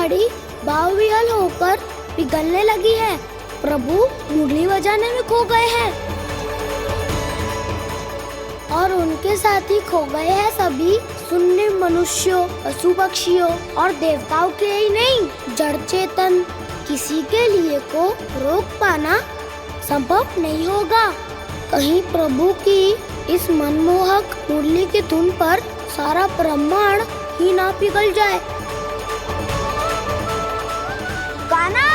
पहाड़ी बावरियाल होकर पिघलने लगी है। प्रभु मुरली बजाने में खो गए हैं और उनके साथ ही खो गए हैं सभी सुनने मनुष्यों, पशु पक्षियों और देवताओं के ही नहीं, जड़ चेतन किसी के लिए को रोक पाना संभव नहीं होगा। कहीं प्रभु की इस मनमोहक मुरली की धुन पर सारा ब्रह्मांड ही ना पिघल जाए। गाना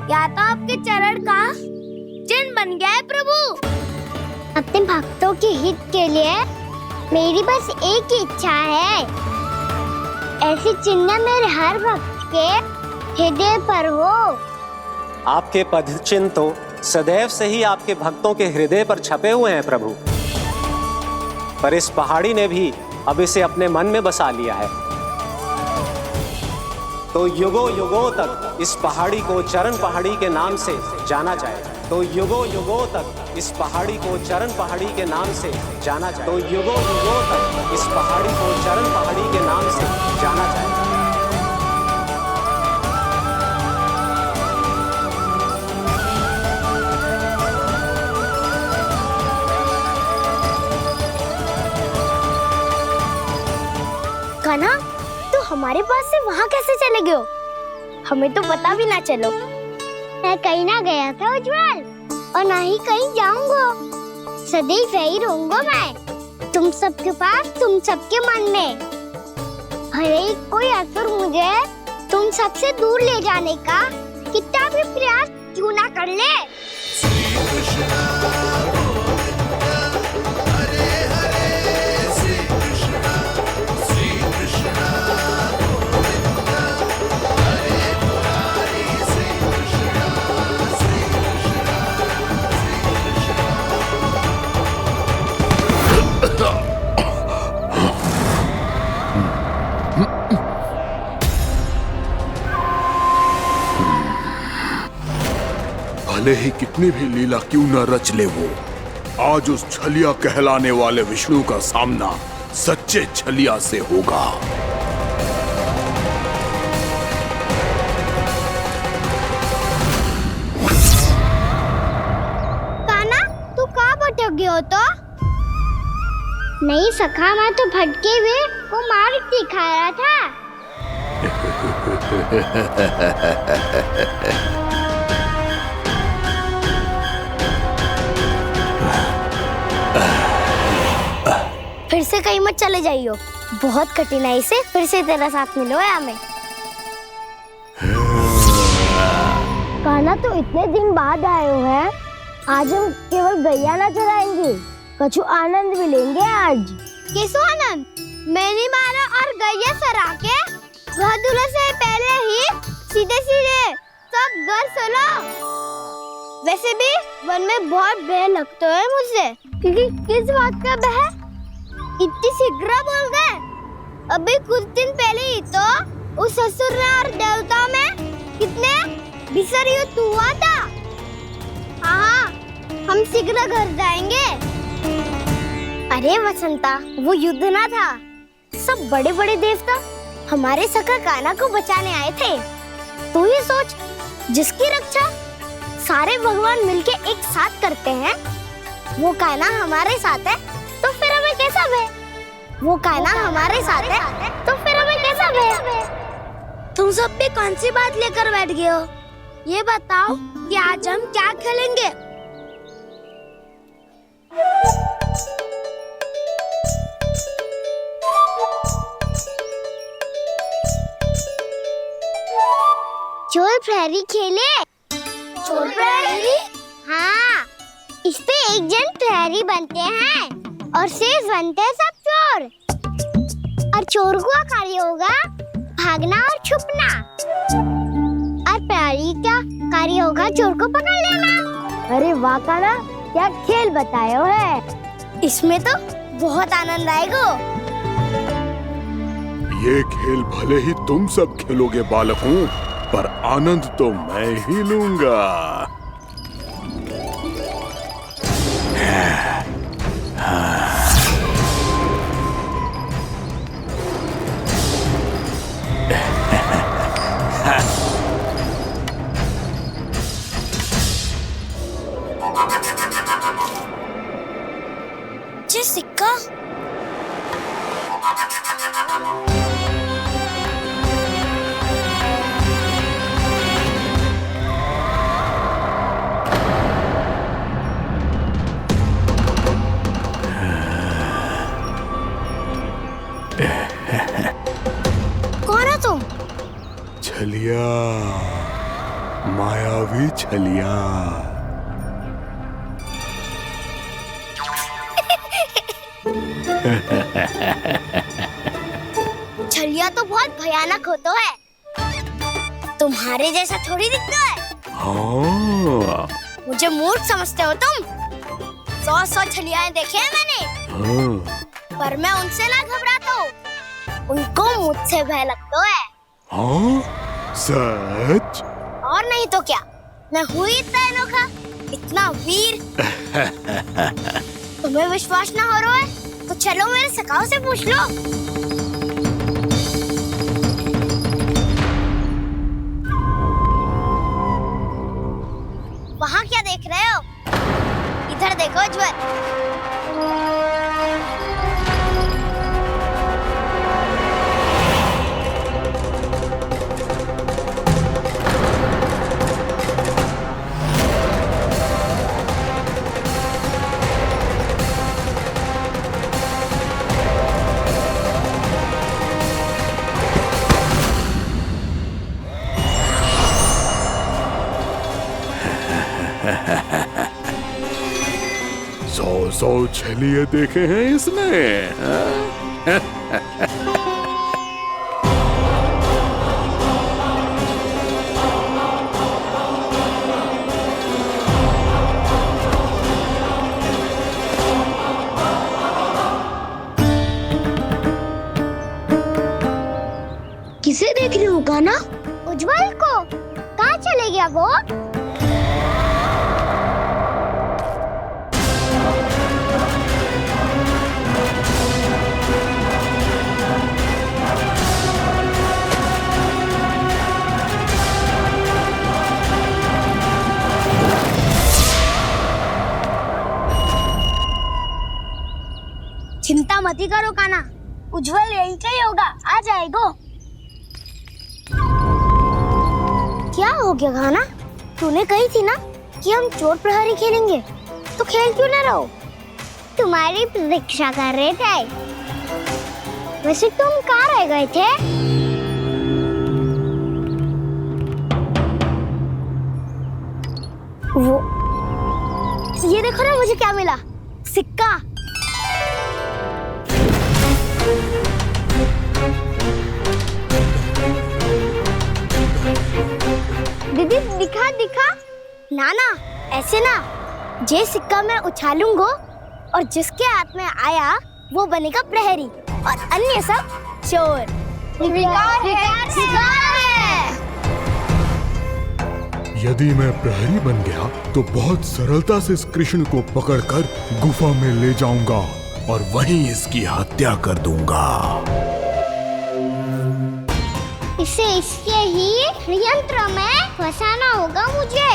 या तो आपके चरण का चिन्ह बन गया है प्रभु। अपने भक्तों के हित के लिए मेरी बस एक ही इच्छा है, ऐसी चिन्ह मेरे हर भक्त के हृदय पर हो। आपके पद चिन्ह तो सदैव से ही आपके भक्तों के हृदय पर छपे हुए हैं प्रभु, पर इस पहाड़ी ने भी अब इसे अपने मन में बसा लिया है। तो युगों युगों तक इस पहाड़ी को चरण पहाड़ी के नाम से जाना जाए। तो युगों युगों तक इस पहाड़ी को चरण पहाड़ी के नाम से जाना जाए। तो युगों युगों तक इस पहाड़ी को चरण पहाड़ी के नाम से जाना जाए। कान्हा, तो हमारे पास से वहाँ कैसे चले गए हो? हमें तो पता भी ना चलो। मैं कहीं ना गया था उज्जवल, और ना ही कहीं जाऊंगा। सदैव यही रहूंगा मैं, तुम सबके पास, तुम सबके मन में। भले ही कोई असुर मुझे तुम सबसे दूर ले जाने का कितना भी प्रयास क्यों ना कर ले। श्री कृष्ण भले ही कितनी भी लीला क्यों न रच ले वो, आज उस छलिया कहलाने वाले विष्णु का सामना सच्चे छलिया से होगा। कान्हा, तू कहाँ भटक गया हो? तो नहीं सखा, मैं तो भटके हुए वो मार्ग दिखा रहा था। फिर से कहीं मत चले जाइयो, बहुत कठिनाई से फिर से तेरा साथ मिलो है हमें। कान्हा, तो इतने दिन बाद आए हो हैं, आज हम केवल गैया ना चराएंगे, कछु आनंद भी लेंगे आज। किसो आनंद? मैंने मारा और गैया चरा के वह दूल्हे से पहले ही सीधे सीधे सब घर चलो। वैसे भी वन में बहुत भय लगता है मुझसे, क्योंकि किस बात का भय? इतनी शीघ्र बोल गए। अभी कुछ दिन पहले ही तो उस असुर और देवताओं में कितने भीषण युद्ध हुआ था। हाँ, हम शीघ्र घर जाएंगे। अरे वसंता, वो युद्ध ना था, सब बड़े बड़े देवता हमारे सखा कान्हा को बचाने आए थे। तू ही सोच, जिसकी रक्षा सारे भगवान मिलके एक साथ करते हैं, वो कान्हा हमारे साथ है, तो फिर हमें कैसा भय? वो कान्हा हमारे साथ है, तो फिर हमें कैसा भय? तुम सब भी कौन सी बात लेकर बैठ गए हो? ये बताओ कि आज हम क्या खेलेंगे? चोर प्रहरी खेले। चोर प्रहरी? हाँ, इस पे एक जन प्रहरी बनते हैं और शेष बनते हैं सब चोर। और चोर का कार्य होगा भागना और छुपना, और प्रहरी का कार्य होगा चोर को पकड़ लेना। अरे वाह काना, क्या खेल बताए हो है। इसमें तो बहुत आनंद आएगा। ये खेल भले ही तुम सब खेलोगे बालकों, पर आनंद तो मैं ही लूंगा। सिक्का कौन है तुम? छलिया, मायावी छलिया। छलिया तो बहुत भयानक होता है, तुम्हारे जैसा थोड़ी दिखता है। हाँ। मुझे मूर्ख समझते हो तुम? 100 छलियाएं देखे हैं मैंने। हाँ। पर मैं उनसे ना घबराता हूँ, उनको मुझसे भय लगता है। हाँ? सच? और नहीं तो क्या, मैं हूँ इतना अनोखा, इतना वीर। तुम्हें विश्वास ना हो रहा है तो चलो मेरे सखाओं से पूछ लो। वहाँ क्या देख रहे हो? इधर देखो उज्जवल। सौ छलिए देखे हैं इसने। किसे देख रही हूँ काना? उज्जवल को। कहाँ चले गया वो? चिंता मत करो काना, उज्जवल यही का ही होगा, आ जाएगा। क्या हो गया काना? तूने कही थी ना कि हम चोर प्रहरी खेलेंगे, तो खेल क्यों ना रहो? तुम्हारी प्रतीक्षा कर रहे थे। वैसे तुम कहाँ रह गए थे? वो ये देखो ना, मुझे क्या मिला? सिक्का। दीदी दिखा दिखा। ना ना, ऐसे ना। जे सिक्का मैं उछालूंगा और जिसके हाथ में आया वो बनेगा प्रहरी और अन्य सब चोर। शिकार है। यदि मैं प्रहरी बन गया तो बहुत सरलता से इस कृष्ण को पकड़कर गुफा में ले जाऊंगा और वहीं इसकी हत्या कर दूंगा। इसे इसके ही यंत्र में फंसाना होगा मुझे।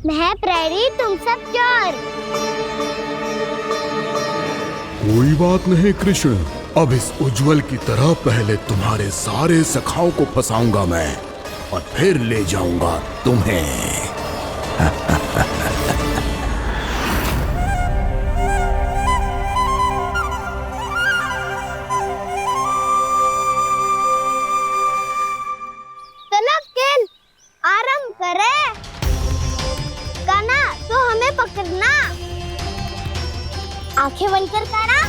मैं प्रहरी, तुम सब चोर। कोई बात नहीं कृष्ण, अब इस उज्जवल की तरह पहले तुम्हारे सारे सखाओं को फंसाऊंगा मैं और फिर ले जाऊंगा तुम्हें। आंखें बंद कर काना।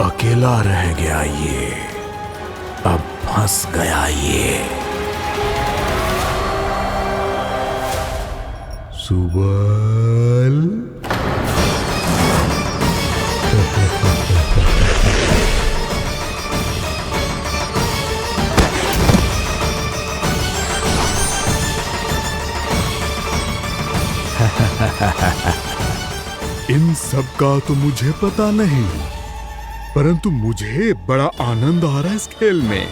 अकेला रह गया ये, अब फंस गया ये। सुबल इन सब का तो मुझे पता नहीं, परंतु मुझे बड़ा आनंद आ रहा है इस खेल में।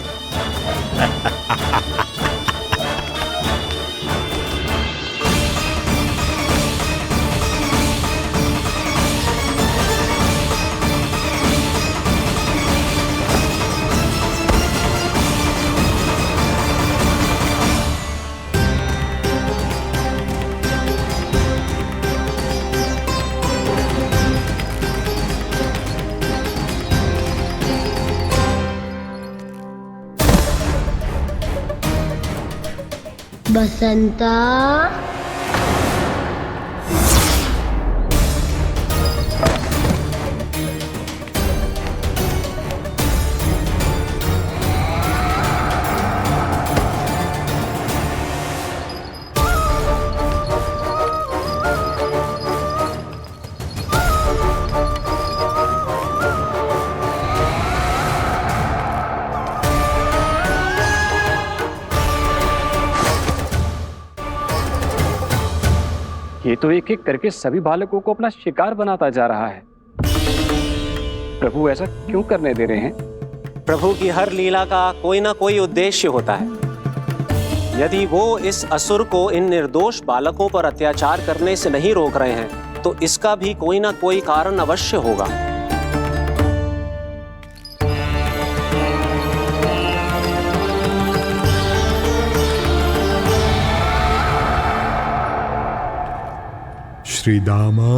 बसंता, ये तो एक एक करके सभी बालकों को अपना शिकार बनाता जा रहा है। प्रभु ऐसा क्यों करने दे रहे हैं? प्रभु की हर लीला का कोई ना कोई उद्देश्य होता है। यदि वो इस असुर को इन निर्दोष बालकों पर अत्याचार करने से नहीं रोक रहे हैं, तो इसका भी कोई ना कोई कारण अवश्य होगा। श्रीदामा,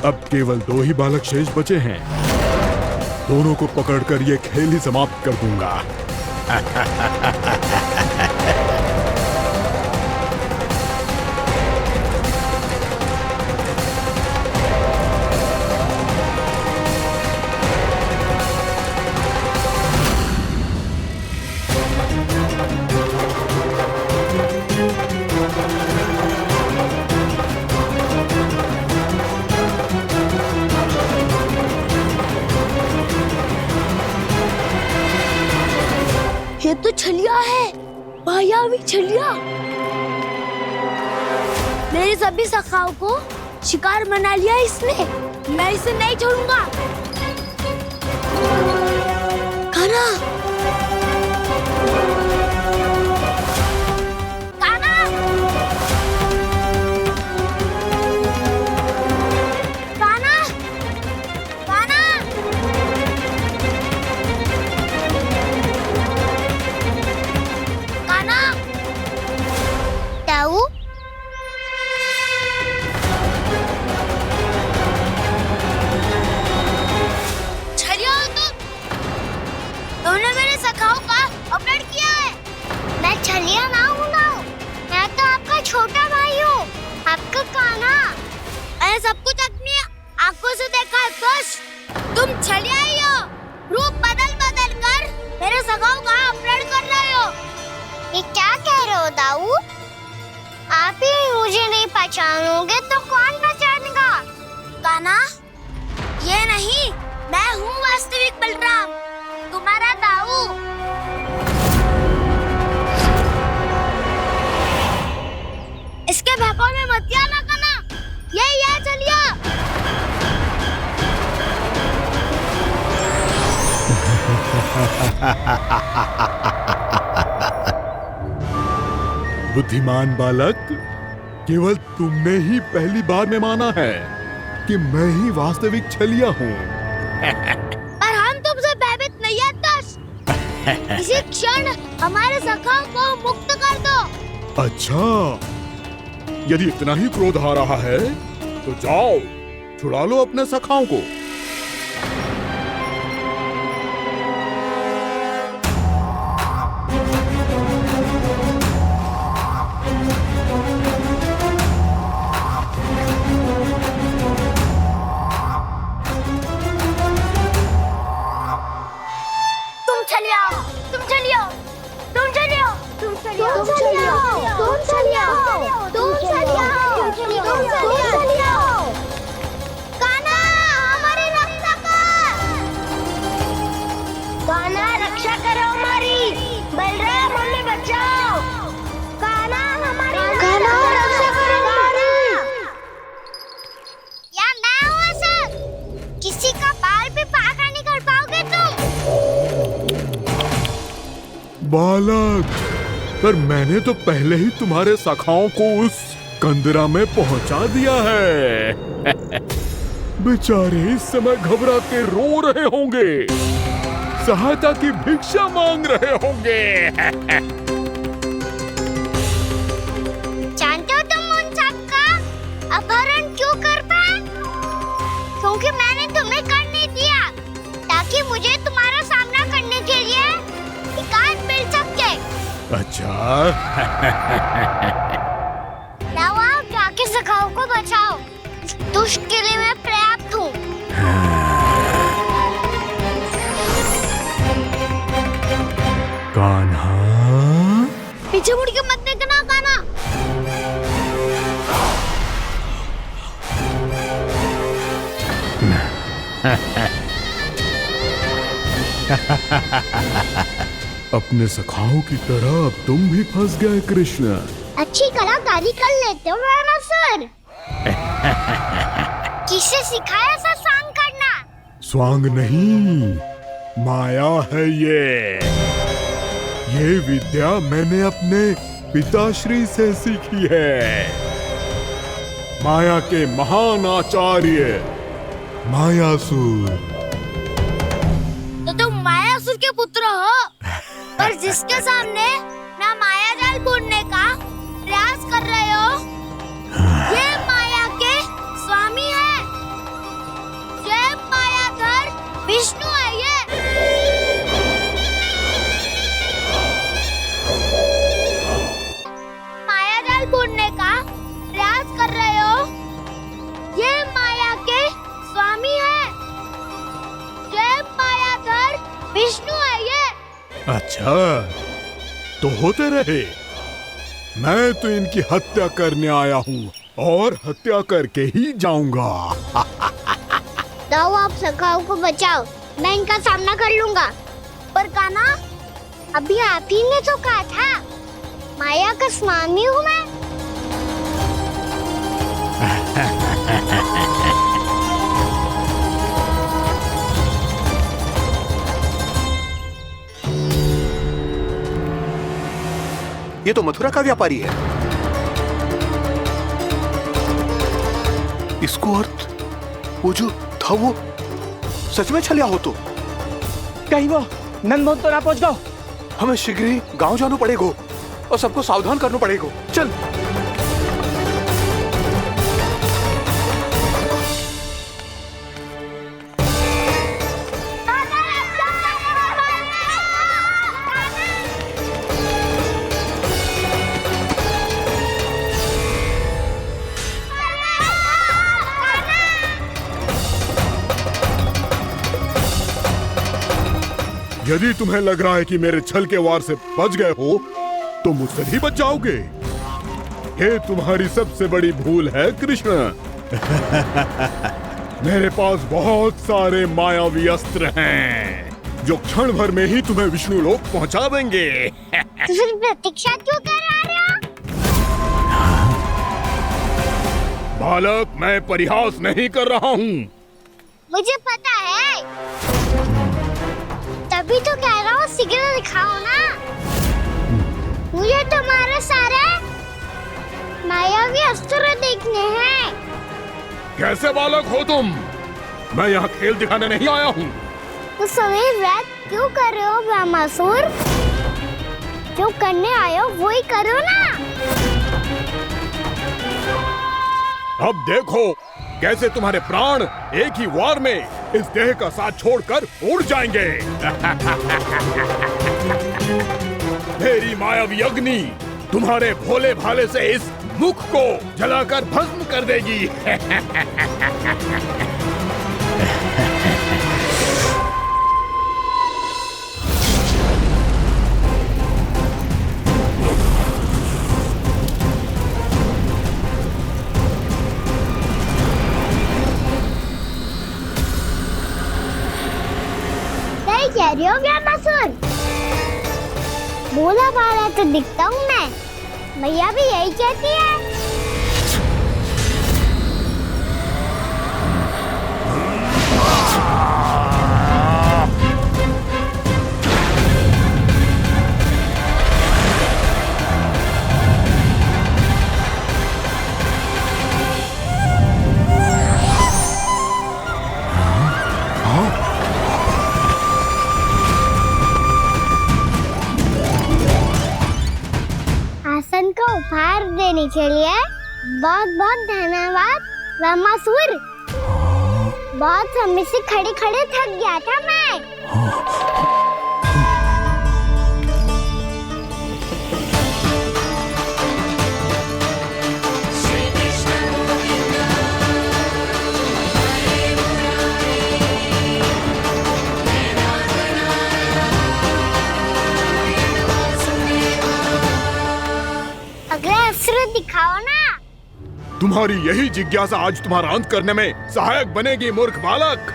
अब केवल 2 ही बालक शेष बचे हैं। दोनों को पकड़कर ये खेल ही समाप्त कर दूंगा। छलिया मेरे सभी सखाओं को शिकार बना लिया इसने। मैं इसे नहीं छोड़ूंगा। कान्हा, कान्हा, कान्हा, कान्हा, कान्हा। ताऊ, तुमने मेरे सखाओं का अपहरण किया है। मैं छलिया ना हूँ ना, मैं तो आपका छोटा भाई हूँ, आपका कान्हा। मैंने सब कुछ अपनी आंखों से देखा है बस। तुम छलिया ही हो। रूप बदल बदल कर मेरे सखाओं का अपहरण कर रहे हो। ये क्या कह रहे हो दाऊ? आप ही मुझे नहीं पहचानोगे तो कौन पहचानेगा? कान्हा, ये नहीं, मैं हूँ वास्तविक बलराम, तुम्हारा दाऊ। इसके भौकाल में मत आना कान्हा, यही है चलिया। बुद्धिमान बालक, केवल तुमने ही पहली बार में माना है कि मैं ही वास्तविक छलिया हूँ। पर हम तुमसे भयभीत नहीं है दस। इसी क्षण हमारे सखाओं को मुक्त कर दो। अच्छा, यदि इतना ही क्रोध आ रहा है तो जाओ, छुड़ा लो अपने सखाओं को। बालक, पर मैंने तो पहले ही तुम्हारे सखाओं को उस कंदरा में पहुंचा दिया है। बेचारे इस समय घबरा के रो रहे होंगे, सहायता की भिक्षा मांग रहे होंगे। जानते हो तुम उन सबका अपहरण क्यों कर पाए? क्योंकि मैंने तुम्हें कर नहीं दिया, ताकि मुझे तुम्हारा सामना करने के लिए हिकायत मिल सके। अच्छा। लाओ, आप जाके सखाओं को बचाओ। इस दुष्ट के लिए मैं पर्याप्त हूँ। कान्हा, पीछे मुड़ के मत देखना कान्हा। अपने सखाओं की तरह अब तुम भी फंस गए कृष्ण। अच्छी कलाकारी कर लेते हो ना सर। किसे सिखाया ऐसा स्वांग करना? स्वांग नहीं, माया है ये विद्या मैंने अपने पिताश्री से सीखी है। माया के महान आचार्य मायासुर। तो तुम मायासुर के पुत्र हो, पर जिसके सामने ना माया जाल बुनने का प्रयास कर रहे हो, ये माया के स्वामी है। ये मायाधर विष्णु है। ये माया जाल बुनने का प्रयास कर रहे हो, ये माया के स्वामी है। ये मायाधर विष्णु है। ये अच्छा, तो होते रहे। मैं तो इनकी हत्या करने आया हूँ और हत्या करके ही जाऊंगा। दाऊ, आप सखाओं को बचाओ, मैं इनका सामना कर लूंगा। पर कान्हा, अभी आप ही ने तो कहा था माया का स्वामी हूँ मैं। ये तो मथुरा का व्यापारी है। इसको अर्थ वो जो था वो सच में छलिया हो तो कहीं वो नंदमोहन तो ना पहुंच गो। हमें शीघ्र ही गांव जाना पड़ेगा और सबको सावधान करना पड़ेगा। चल। यदि तुम्हें लग रहा है कि मेरे छल के वार से बच गए हो तो मुझसे भी बच जाओगे। ये तुम्हारी सबसे बड़ी भूल है कृष्ण। मेरे पास बहुत सारे मायावी अस्त्र हैं जो क्षण भर में ही तुम्हें विष्णु लोक पहुंचा देंगे। तो फिर प्रतीक्षा क्यों कर रहे हो? बालक, मैं परिहास नहीं कर रहा हूँ। मुझे पता है, तभी तो कह रहा हूँ शीघ्र दिखाओ ना। मुझे तुम्हारे सारे मायावी अस्त्र देखने हैं। कैसे बालक हो तुम? मैं यहाँ खेल दिखाने नहीं आया हूँ। तो सवेर रात क्यों कर रहे हो ब्रह्मासुर? जो करने आए हो वो ही करो ना। अब देखो कैसे तुम्हारे प्राण एक ही वार में इस देह का साथ छोड़कर उड़ जाएंगे। मेरी मायावी अग्नि तुम्हारे भोले भाले से इस मुख को जलाकर भस्म कर देगी। सही कह रही हो ब्रह्मासुर। भोला भाला तो दिखता हूँ मैं। भैया भी यही कहती है। आसन को उपहार देने के लिए बहुत बहुत धन्यवाद ब्रह्मासुर। बहुत समय से खड़े खड़े थक गया था मैं। अगला अस्त्र दिखाओ ना। तुम्हारी यही जिज्ञासा आज तुम्हारा अंत करने में सहायक बनेगी मूर्ख बालक।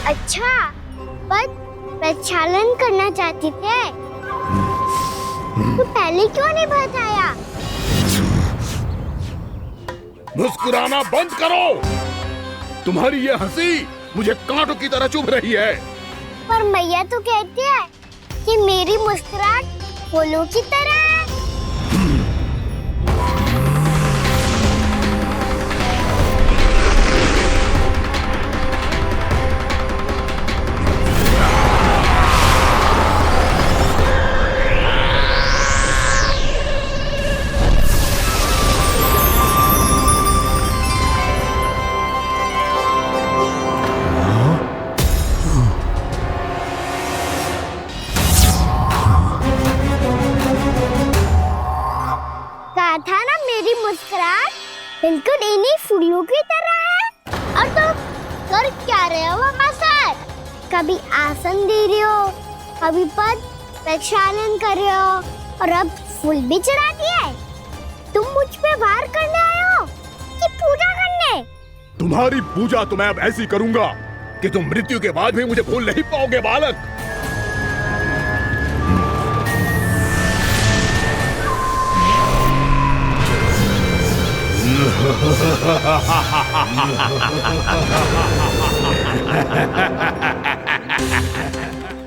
अच्छा, पर प्रक्षालन करना चाहते थे तो पहले क्यों नहीं बताया? मुस्कुराना बंद करो। तुम्हारी ये हंसी मुझे कांटों की तरह चुभ रही है। पर मैया तो कहती है कि मेरी मुस्कुराहट फूलों की तरह है। मुस्कुराहट बिल्कुल इन्हीं फूलों की तरह है। और तुम कर क्या रहे हो वहाँ सर? कभी आसन दे रहे हो, कभी पद प्रक्षालन कर रहे हो और अब फूल भी चढ़ा दिए। तुम मुझ पे वार करने आए हो कि पूजा करने? तुम्हारी पूजा तो मैं अब ऐसी करूंगा कि तुम मृत्यु के बाद भी मुझे भूल नहीं पाओगे बालक।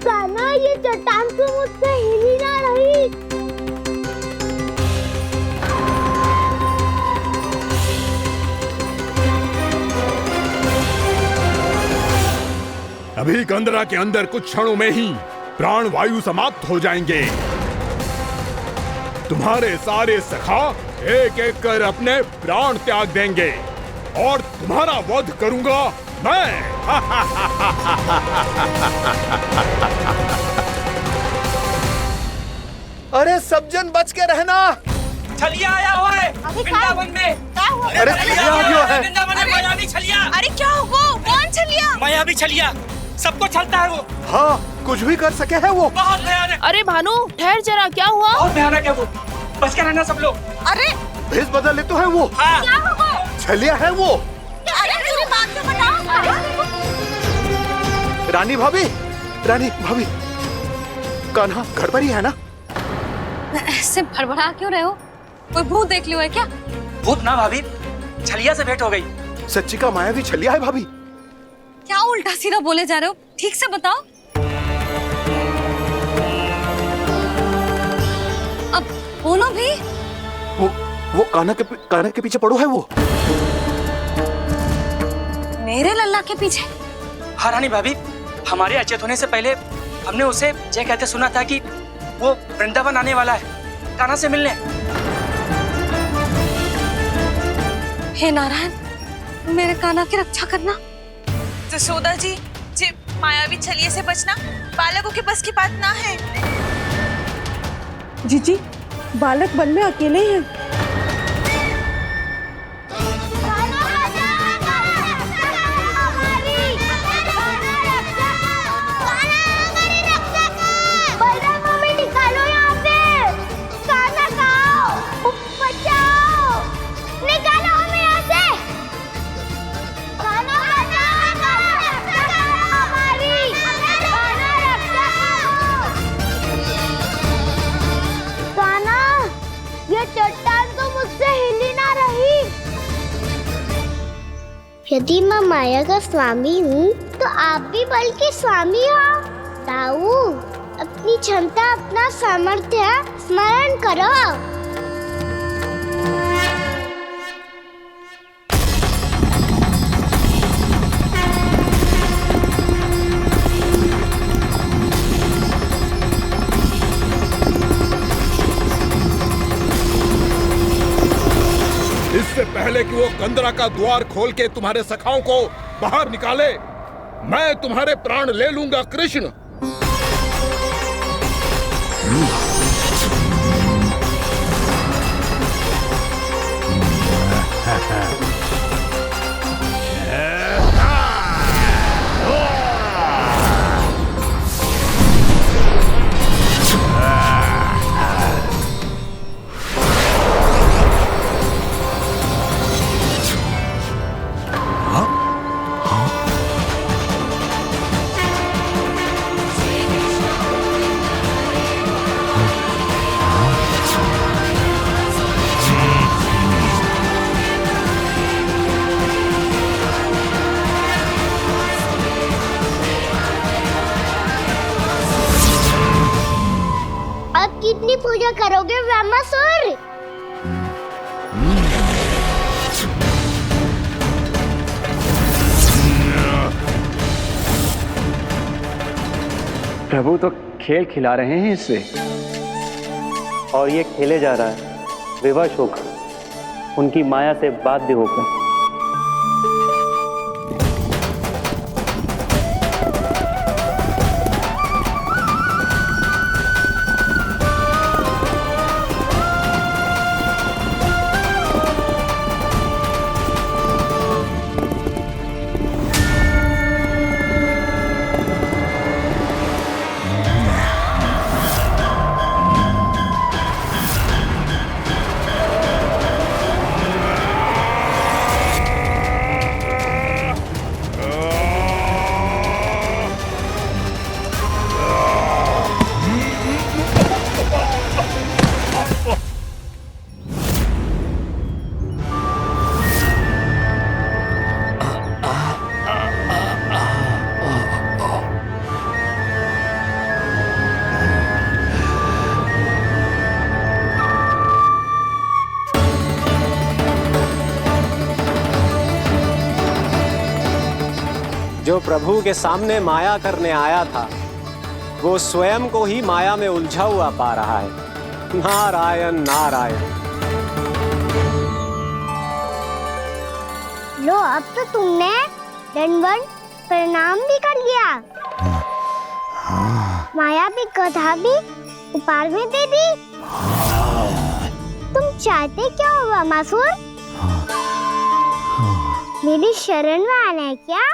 कान्हा, ये चट्टान तो मुझसे हिली ना रही। अभी कंदरा के अंदर कुछ क्षणों में ही प्राण वायु समाप्त हो जाएंगे। तुम्हारे सारे सखा एक एक कर अपने प्राण त्याग देंगे और तुम्हारा वध करूंगा मैं। अरे सब जन बच के रहना। छलिया आया हुआ है वृंदावन में। अरे छलिया आ गया है। वृंदावन में मायावी छलिया। अरे क्या हुआ? कौन छलिया? मायावी छलिया, सबको छलता है वो। हाँ, कुछ भी कर सके है वो। बहुत भयानक। अरे भानु ठहर जरा, क्या हुआ? बहुत भयानक है वो, बच के रहना सब लोग। अरे भेष बदल ले तो है वो। हाँ। क्या हुआ? छलिया है वो। अरे पूरी बात तो बताओ। रानी भाभी, रानी भाभी, कान्हा घर पर ही है ना? ऐसे भड़बड़ा क्यों रहे हो? कोई भूत देख लियो है क्या? भूत ना भाभी, छलिया से भेंट हो गई। सच्ची का मायावी छलिया है भाभी। क्या उल्टा सीधा बोले जा रहे हो? ठीक से बताओ। अब बोलो भी। वो कान्हा के पीछे पड़ो है वो। मेरे लल्ला के पीछे? हाँ रानी भाभी, हमारे अचेत होने से पहले हमने उसे ये कहते सुना था कि वो वृंदावन आने वाला है कान्हा से मिलने। हे नारायण, मेरे कान्हा की रक्षा करना। जसोदा जी, मायावी छलिए से बचना बालकों के बस की बात ना है। जीजी, बालक वन में अकेले हैं। यदि मैं माया का स्वामी हूँ तो आप भी बल के स्वामी हो। ताऊ, अपनी क्षमता, अपना सामर्थ्य स्मरण करो। इससे पहले कि वो कंदरा का द्वार खोल के तुम्हारे सखाओं को बाहर निकाले, मैं तुम्हारे प्राण ले लूंगा कृष्ण। कितनी पूजा करोगे ब्रह्मासुर? प्रभु तो खेल खिला रहे हैं इससे, और ये खेले जा रहा है विवश होकर, उनकी माया से बाध्य होकर। जो प्रभु के सामने माया करने आया था वो स्वयं को ही माया में उलझा हुआ पा रहा है। नारायण नारायण। लो, अब तो तुमने दंडवत प्रणाम भी कर लिया, माया भी कथा भी उपहार में दे दी। तुम चाहते क्या हो वामासुर? मेरी शरण में आना है क्या?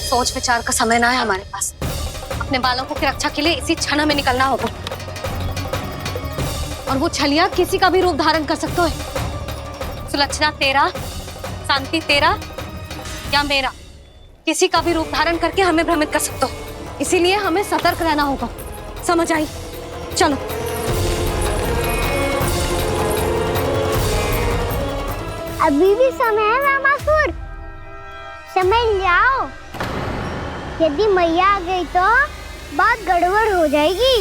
सोच विचार का समय ना है हमारे पास। अपने बालकों की रक्षा के लिए इसी क्षण में निकलना होगा। और वो छलिया किसी का भी रूप धारण कर सकते हो। सुलक्षणा तेरा, शांति तेरा या मेरा, किसी का भी रूप धारण करके हमें भ्रमित कर सकते हो। इसीलिए हमें सतर्क रहना होगा। समझ आई? चलो। अभी भी समय है वामासुर, समय लाओ। यदि मैया आ गई तो बात गड़बड़ हो जाएगी।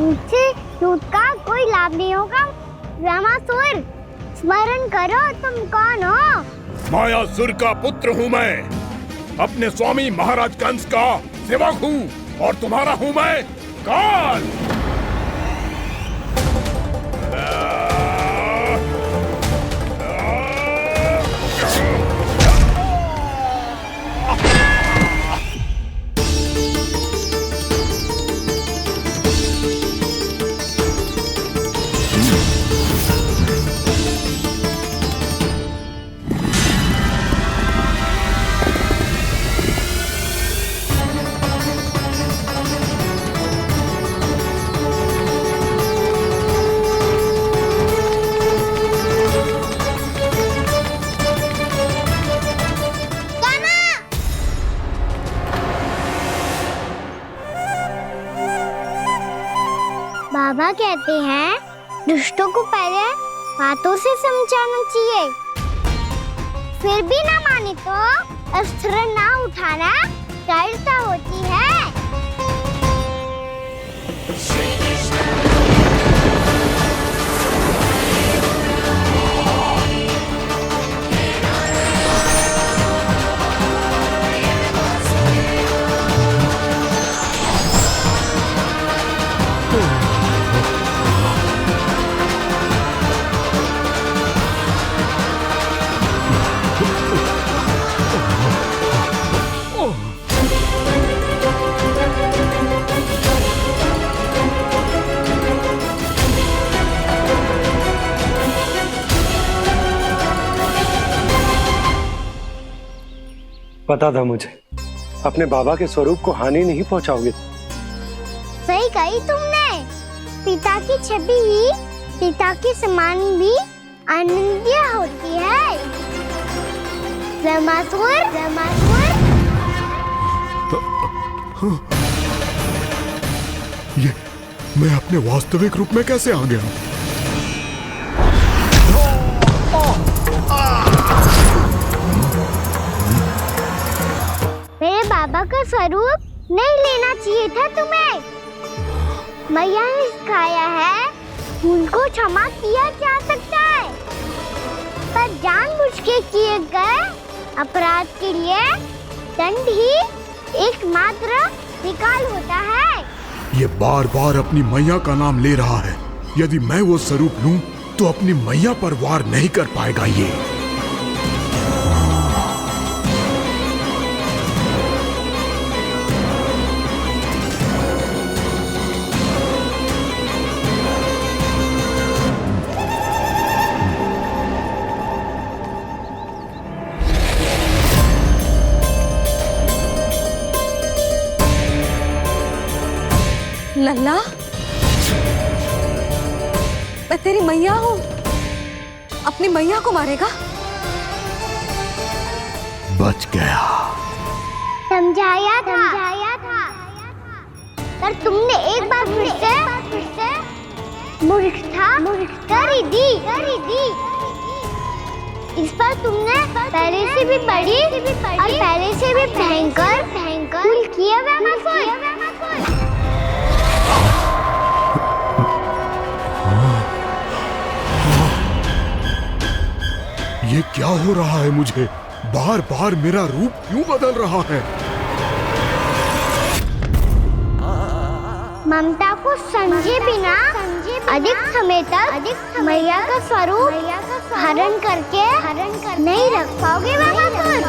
मुझसे झूठ का कोई लाभ नहीं होगा। वामासुर, स्मरण करो तुम कौन हो? मायासुर का पुत्र हूँ मैं, अपने स्वामी महाराज कंस का सेवक हूँ, और तुम्हारा हूँ मैं काल। बाबा कहते हैं दुष्टों को पहले बातों से समझाना चाहिए, फिर भी ना माने तो अस्त्र ना उठाना दृढ़ता होती है। पता था मुझे, अपने बाबा के स्वरूप को हानि नहीं पहुंचाओगे। सही कही तुमने। पिता की छवि ही पिता के समान भी आनंदीय होती है। वामासुर, वामासुर। ये मैं अपने वास्तविक रूप में कैसे आ गया? मेरे बाबा का स्वरूप नहीं लेना चाहिए था तुम्हें। मैया ने सिखाया है भूल को क्षमा किया जा सकता है, पर जानबूझ के किए गए अपराध के लिए दंड ही एकमात्र विकल्प होता है। ये बार बार अपनी मैया का नाम ले रहा है। यदि मैं वो स्वरूप लूं तो अपनी मैया पर वार नहीं कर पाएगा ये। अल्लाह, मैं तेरी मैया हूँ, अपनी मैया को मारेगा? बच गया। समझाया था। पर तुमने एक बार फिर से मूर्खता कर ही दी। इस पर तुमने पहले से भी बड़ी और पहले से भी भयंकर भूल किया वैमासुर। ये क्या हो रहा है मुझे? बार बार मेरा रूप क्यों बदल रहा है? ममता को समझे बिना अधिक समय तक मैया का स्वरूप हरण करके नहीं रख पाओगे वैमासुर।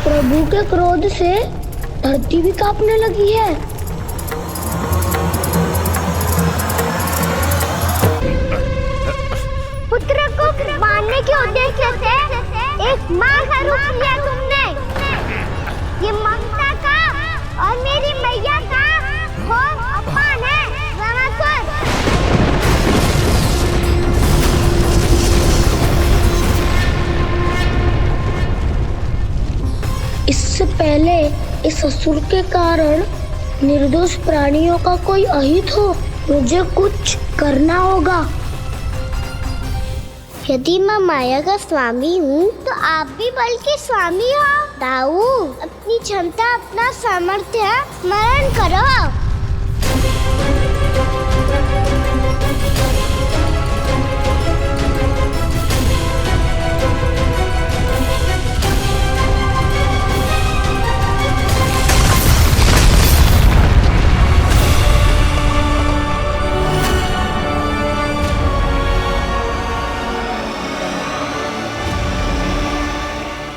प्रभु के क्रोध से धरती भी कांपने लगी है। पुत्र को मारने के उद्देश्य से एक माँ का रूप लिया तुमने। ये ममता का और मेरी मैया का घोर अपमान है वैमासुर। इससे पहले इस असुर के कारण निर्दोष प्राणियों का कोई अहित हो, मुझे कुछ करना होगा। यदि मैं माया का स्वामी हूँ तो आप भी बल के स्वामी हो। दाऊ, अपनी क्षमता अपना सामर्थ्य स्मरण करो।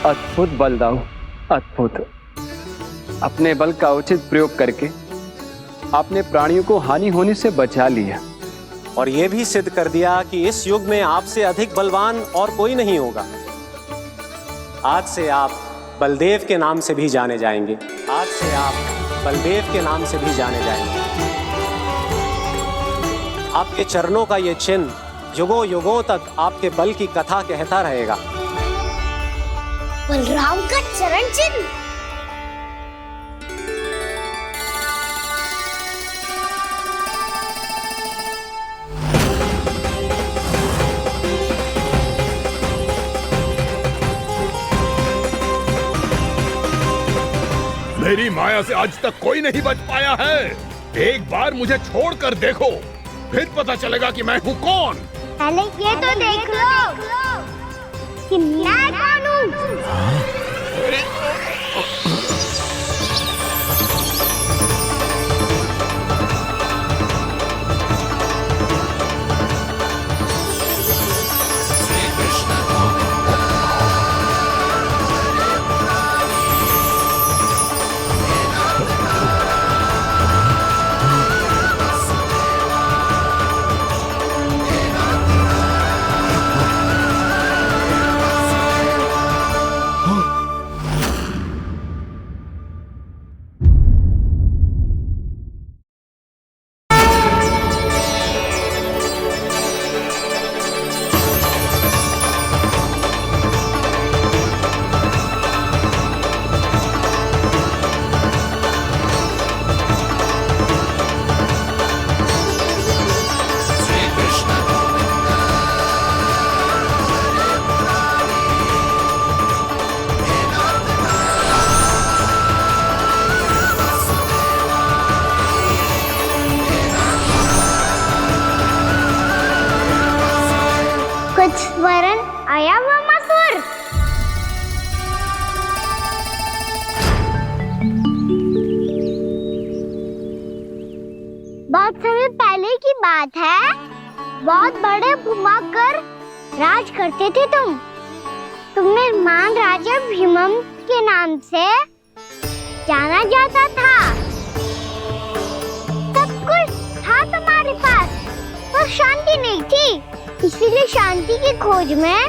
अद्भुत बल दाऊ, अद्भुत। अपने बल का उचित प्रयोग करके आपने प्राणियों को हानि होने से बचा लिया और ये भी सिद्ध कर दिया कि इस युग में आपसे अधिक बलवान और कोई नहीं होगा। आज से आप बलदेव के नाम से भी जाने जाएंगे। आज से आप बलदेव के नाम से भी जाने जाएंगे। आपके चरणों का ये चिन्ह युगों युगों तक आपके बल की कथा कहता रहेगा। बलराम का चरण चिन्ह। मेरी माया से आज तक कोई नहीं बच पाया है। एक बार मुझे छोड़कर देखो, फिर पता चलेगा कि मैं हूँ कौन। पहले ये तो देख लो कि मैं कौन हूँ। बात है, बहुत बड़े भूमाकर राज करते थे तुम। तुम्हें महान राजा भीमम के नाम से जाना जाता था। सब कुछ था तुम्हारे पास, पर शांति नहीं थी। इसीलिए शांति की खोज में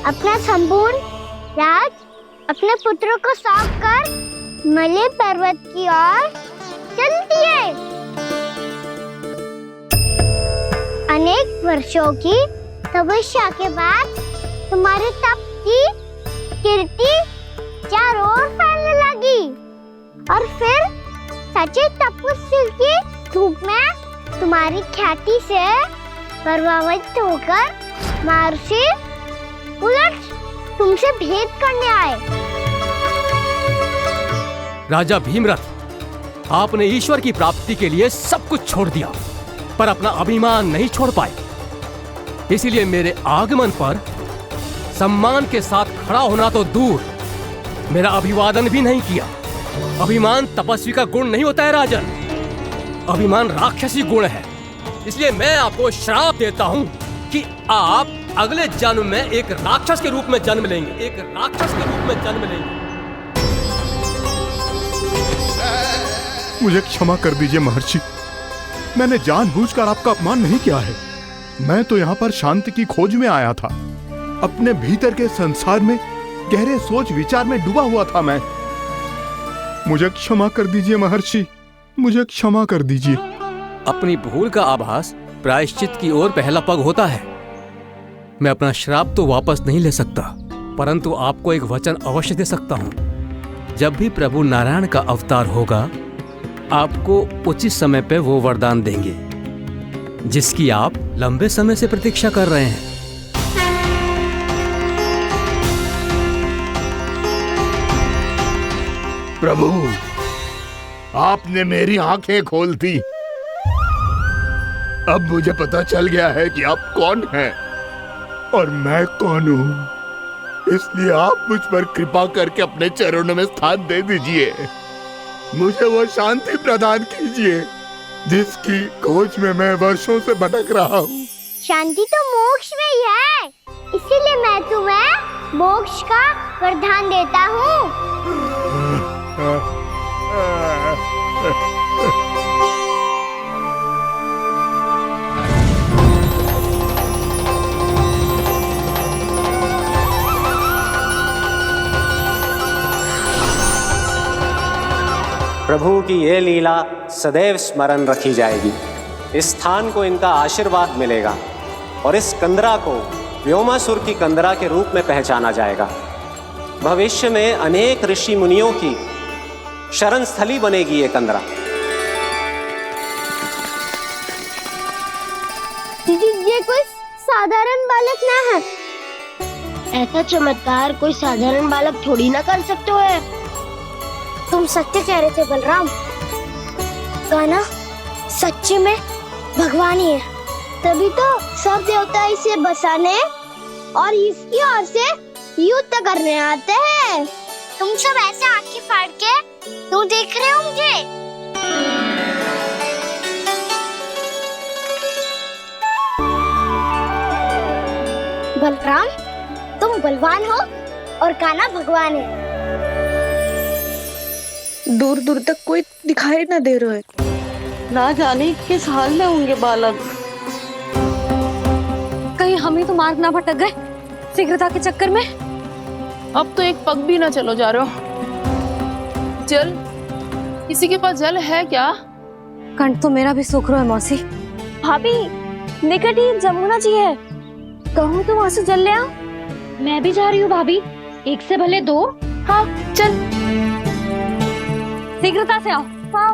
अपना संपूर्ण राज अपने पुत्रों को सौंप कर मलय पर्वत की ओर चल दिए। अनेक वर्षों की तपस्या के बाद तुम्हारे तप की कीर्ति चारों ओर फैलने लगी और फिर सच्चे तपस्वी के रूप में तुम्हारी ख्याति से प्रभावित होकर महर्षि उलट तुमसे भेंट करने आए। राजा भीमरथ, आपने ईश्वर की प्राप्ति के लिए सब कुछ छोड़ दिया, पर अपना अभिमान नहीं छोड़ पाए। इसीलिए मेरे आगमन पर सम्मान के साथ खड़ा होना तो दूर, मेरा अभिवादन भी नहीं किया। अभिमान तपस्वी का गुण नहीं होता है राजन, अभिमान राक्षसी गुण है। इसलिए मैं आपको श्राप देता हूँ कि आप अगले जन्म में एक राक्षस के रूप में जन्म लेंगे, एक राक्षस के रूप में जन्म लेंगे। मुझे क्षमा कर दीजिए महर्षि, मैंने जानबूझकर आपका अपमान नहीं किया है। मैं तो यहाँ पर शांति की खोज में आया था। अपने भीतर के संसार में गहरे सोच विचार में डूबा हुआ था मैं। मुझे क्षमा कर दीजिए महर्षि, मुझे क्षमा कर दीजिए। अपनी भूल का आभास प्रायश्चित की ओर पहला पग होता है। मैं अपना श्राप तो वापस नहीं ले सकता, परंतु आपको एक वचन अवश्य दे सकता हूँ। जब भी प्रभु नारायण का अवतार होगा, आपको उचित समय पे वो वरदान देंगे जिसकी आप लंबे समय से प्रतीक्षा कर रहे हैं। प्रभु, आपने मेरी आंखें खोल दी। अब मुझे पता चल गया है कि आप कौन हैं और मैं कौन हूँ। इसलिए आप मुझ पर कृपा करके अपने चरणों में स्थान दे दीजिए। मुझे वो शांति प्रदान कीजिए जिसकी खोज में मैं वर्षों से भटक रहा हूँ। शांति तो मोक्ष में ही है, इसीलिए मैं तुम्हें मोक्ष का वरदान देता हूँ। प्रभु की ये लीला सदैव स्मरण रखी जाएगी। इस स्थान को इनका आशीर्वाद मिलेगा और इस कंदरा को व्योमासुर की कंदरा के रूप में पहचाना जाएगा। भविष्य में अनेक ऋषि मुनियों की शरण स्थली बनेगी ये कंदरा। ये कोई साधारण बालक ना है। ऐसा चमत्कार कोई साधारण बालक थोड़ी ना कर सकते है। तुम सत्य कह रहे थे बलराम, गाना सच्ची में भगवान ही है। तभी तो सब देवता इसे बसाने और इसकी ओर से युद्ध करने आते हैं। तुम सब ऐसे आंखें फाड़ के क्यों देख रहे हो मुझे? बलराम, तुम बलवान हो और कान्हा भगवान है। दूर दूर तक कोई दिखाई ना दे रहा है। ना जाने किस हाल में होंगे बालक। कहीं हम ही तो मार्ग ना भटक गए शीघ्रता के चक्कर में। अब तो एक पग भी ना चलो जा रहे हो। जल, किसी के पास जल है क्या? कंठ तो मेरा भी सूख रहा है मौसी। भाभी, निकट ही जमुना जी है, कहूँ तो वहाँ से जल ले आओ। मैं भी जा रही हूँ भाभी, एक से भले दो। हाँ चल, शीघ्रता से आओ। हाँ।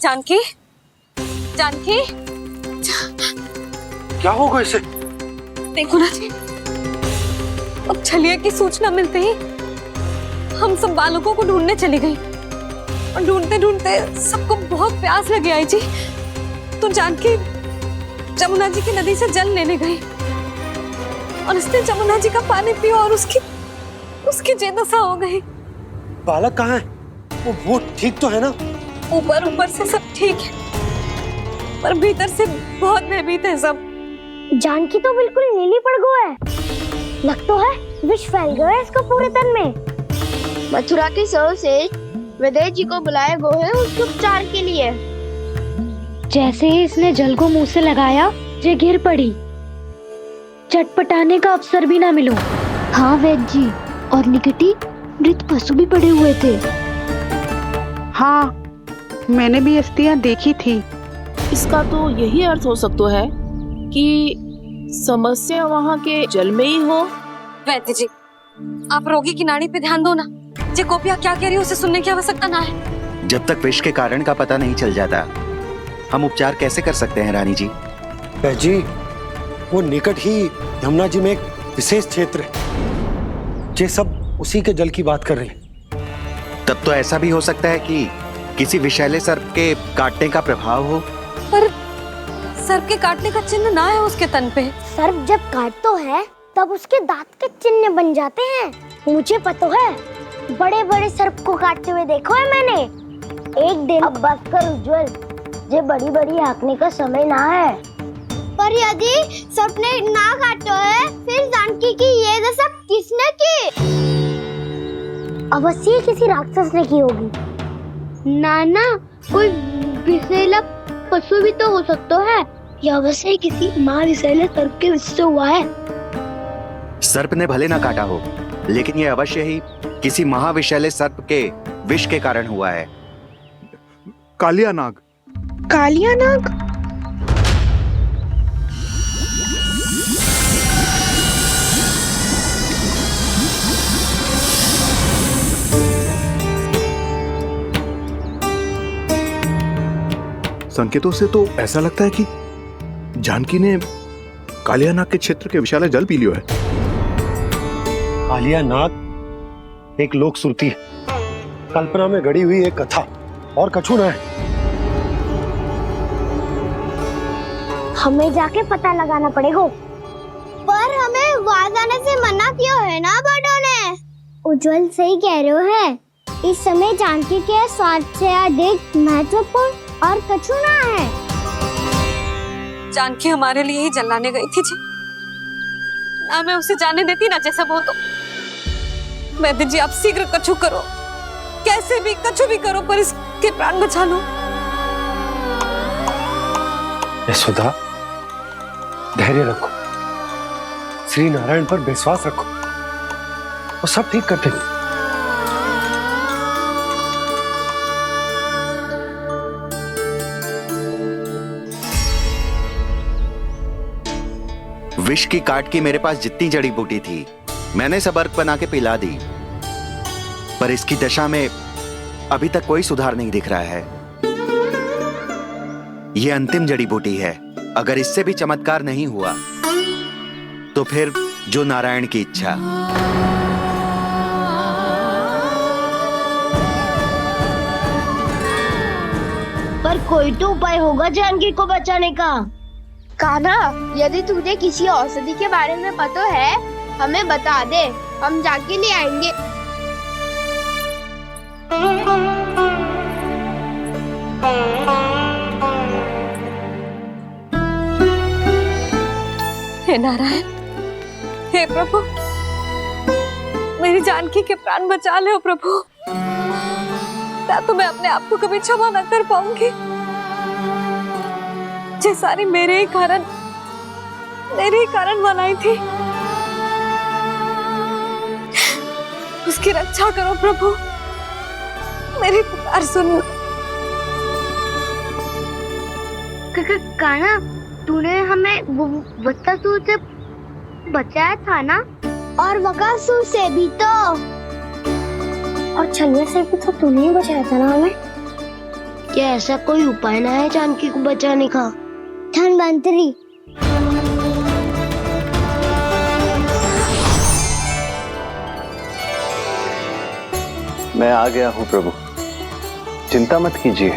जानकी, जानकी, क्या होगा इसे? देखो ना जी, अब छलिया की सूचना मिलते ही हम सब बालकों को ढूंढने चली गई और ढूंढते ढूंढते सबको बहुत प्यास लगी आई जी। तो जानकी जमुना जी की नदी से जल लेने गई और उसने जमुना जी का पानी पिया और उसकी जेदशा हो गई। बालक कहाँ है? वो ठीक तो है ना? ऊपर से सब ठीक है पर भीतर से बहुत भयभीत है सब। जानकी तो बिल्कुल नीली पड़ गया है। लग तो है विष फैल गया है इसको पूरे तन में। मथुरा के सर्वश्रेष्ठ विदेह जी को बुलाए गए हैं उसके उपचार के लिए। जैसे ही इसने जल को मुंह से लगाया, ये गिर पड़ी। चटपटाने का अवसर भी ना मिलो। हाँ वैद्य जी, और निकटी मृत पशु भी पड़े हुए थे। हाँ, मैंने भी अस्थियां देखी थी। इसका तो यही अर्थ हो सकता है कि समस्या वहाँ के जल में ही हो। वैद्य जी, आप रोगी की नाड़ी पे ध्यान दो ना। जे गोपिया क्या कह रही है उसे सुनने की आवश्यकता ना है। जब तक विष के कारण का पता नहीं चल जाता, हम उपचार कैसे कर सकते हैं रानी जी? जी, वो निकट ही यमुना जी में एक विशेष क्षेत्र है। ये सब उसी के जल की बात कर रहे हैं। तब तो ऐसा भी हो सकता है कि किसी विषैले सर्प के काटने का प्रभाव हो। पर सर्प के काटने का चिन्ह ना है उसके तन पे। सर्प जब काटता है तब उसके दांत के चिन्ह बन जाते हैं। मुझे पता है, बड़े बड़े सर्प को काटते हुए देखो है मैंने। एक दिन अब बात कर उज्जवल, ये बड़ी बड़ी हाँकने का समय ना है। पर यदि सर्प ने ना काटा है, फिर जानकी की ये दशा किसने की? अवश्य किसी राक्षस ने की होगी। नाना, कोई विषैला पशु भी तो हो सकता है। या अवश्य किसी महाविषैले सर्प के विष से हुआ है। सर्प ने भले ना काटा हो, लेकिन यह अवश्य ही किसी महाविषैले सर्प के विष के कारण हुआ है। कालिया नाग। कालिया नाग? संकेतों से तो ऐसा लगता है कि जानकी ने कालिया नाग के क्षेत्र के विशाल जल पी लियो है। कालिया नाग एक लोक श्रुति है, कल्पना में गढ़ी हुई एक कथा, और कछु ना है। हमें जाके पता लगाना पड़ेगा। पर हमें वहां जाने से मना किया है ना बड़ों ने। उज्जवल सही कह रहे हो है। इस समय जानकी के स्वास्थ्य से अधिक महत्वपूर्ण और कछु ना है। जानकी हमारे लिए ही जलाने गई थी जी। ना मैं उसे जाने देती ना जैसा वो तो। वैद्य जी, आप शीघ्र कछु करो, कैसे भी कछु भी करो, पर इसके प्राण बचा लो। यशोदा, धैर्य रखो, श्री नारायण पर विश्वास रखो, वो सब ठीक करते हैं। विष की काट की मेरे पास जितनी जड़ी बूटी थी, मैंने सब अर्क बना के पिला दी, पर इसकी दशा में अभी तक कोई सुधार नहीं दिख रहा है। यह अंतिम जड़ी बूटी है। अगर इससे भी चमत्कार नहीं हुआ तो फिर जो नारायण की इच्छा। पर कोई तो उपाय होगा जानकी को बचाने का। कान्हा, यदि तुझे किसी औषधि के बारे में पता है, हमें बता दे, हम जाके ले आएंगे। हे नारायण, हे प्रभु, मेरी जानकी के प्राण बचा ले प्रभु। क्या तो मैं अपने आप को कभी क्षमा न कर पाऊंगी। ये सारी मेरे ही कारण बनाई थी। उसकी रक्षा करो प्रभु, मेरी पुकार सुनो। कान्हा, तूने हमें वत्सासुर से बचाया था ना? और बकासुर से भी तो। और छलिया से भी तो तूने ही बचाया था ना हमें। क्या ऐसा कोई उपाय ना है जानकी को बचाने का? धन्वंतरी, मैं आ गया हूं प्रभु, चिंता मत कीजिए,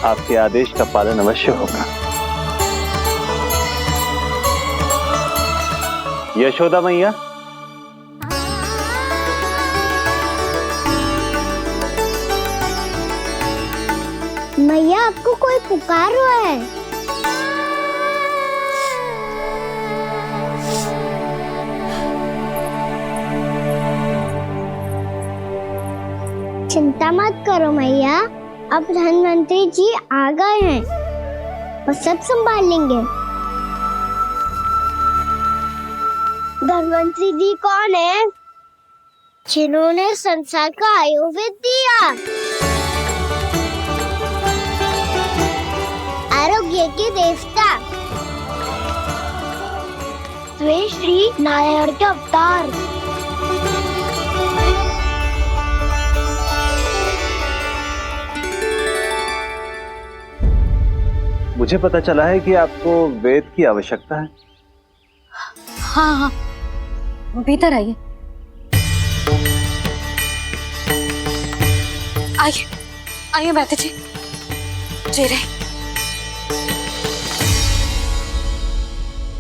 आपके आदेश का पालन अवश्य होगा। यशोदा मैया, मैया आपको कोई पुकार रहा है। चिंता मत करो मैया, अब धन्वंतरी जी आ गए हैं और सब संभाल लेंगे। धन्वंतरी जी कौन है? जिन्होंने संसार का आयुर्वेद दिया, आरोग्य के देवता, वे श्री नारायण के अवतार। मुझे पता चला है कि आपको वेद की आवश्यकता है। हाँ हाँ, भीतर आइए। आइए आइए बैठे जी। जी रहे।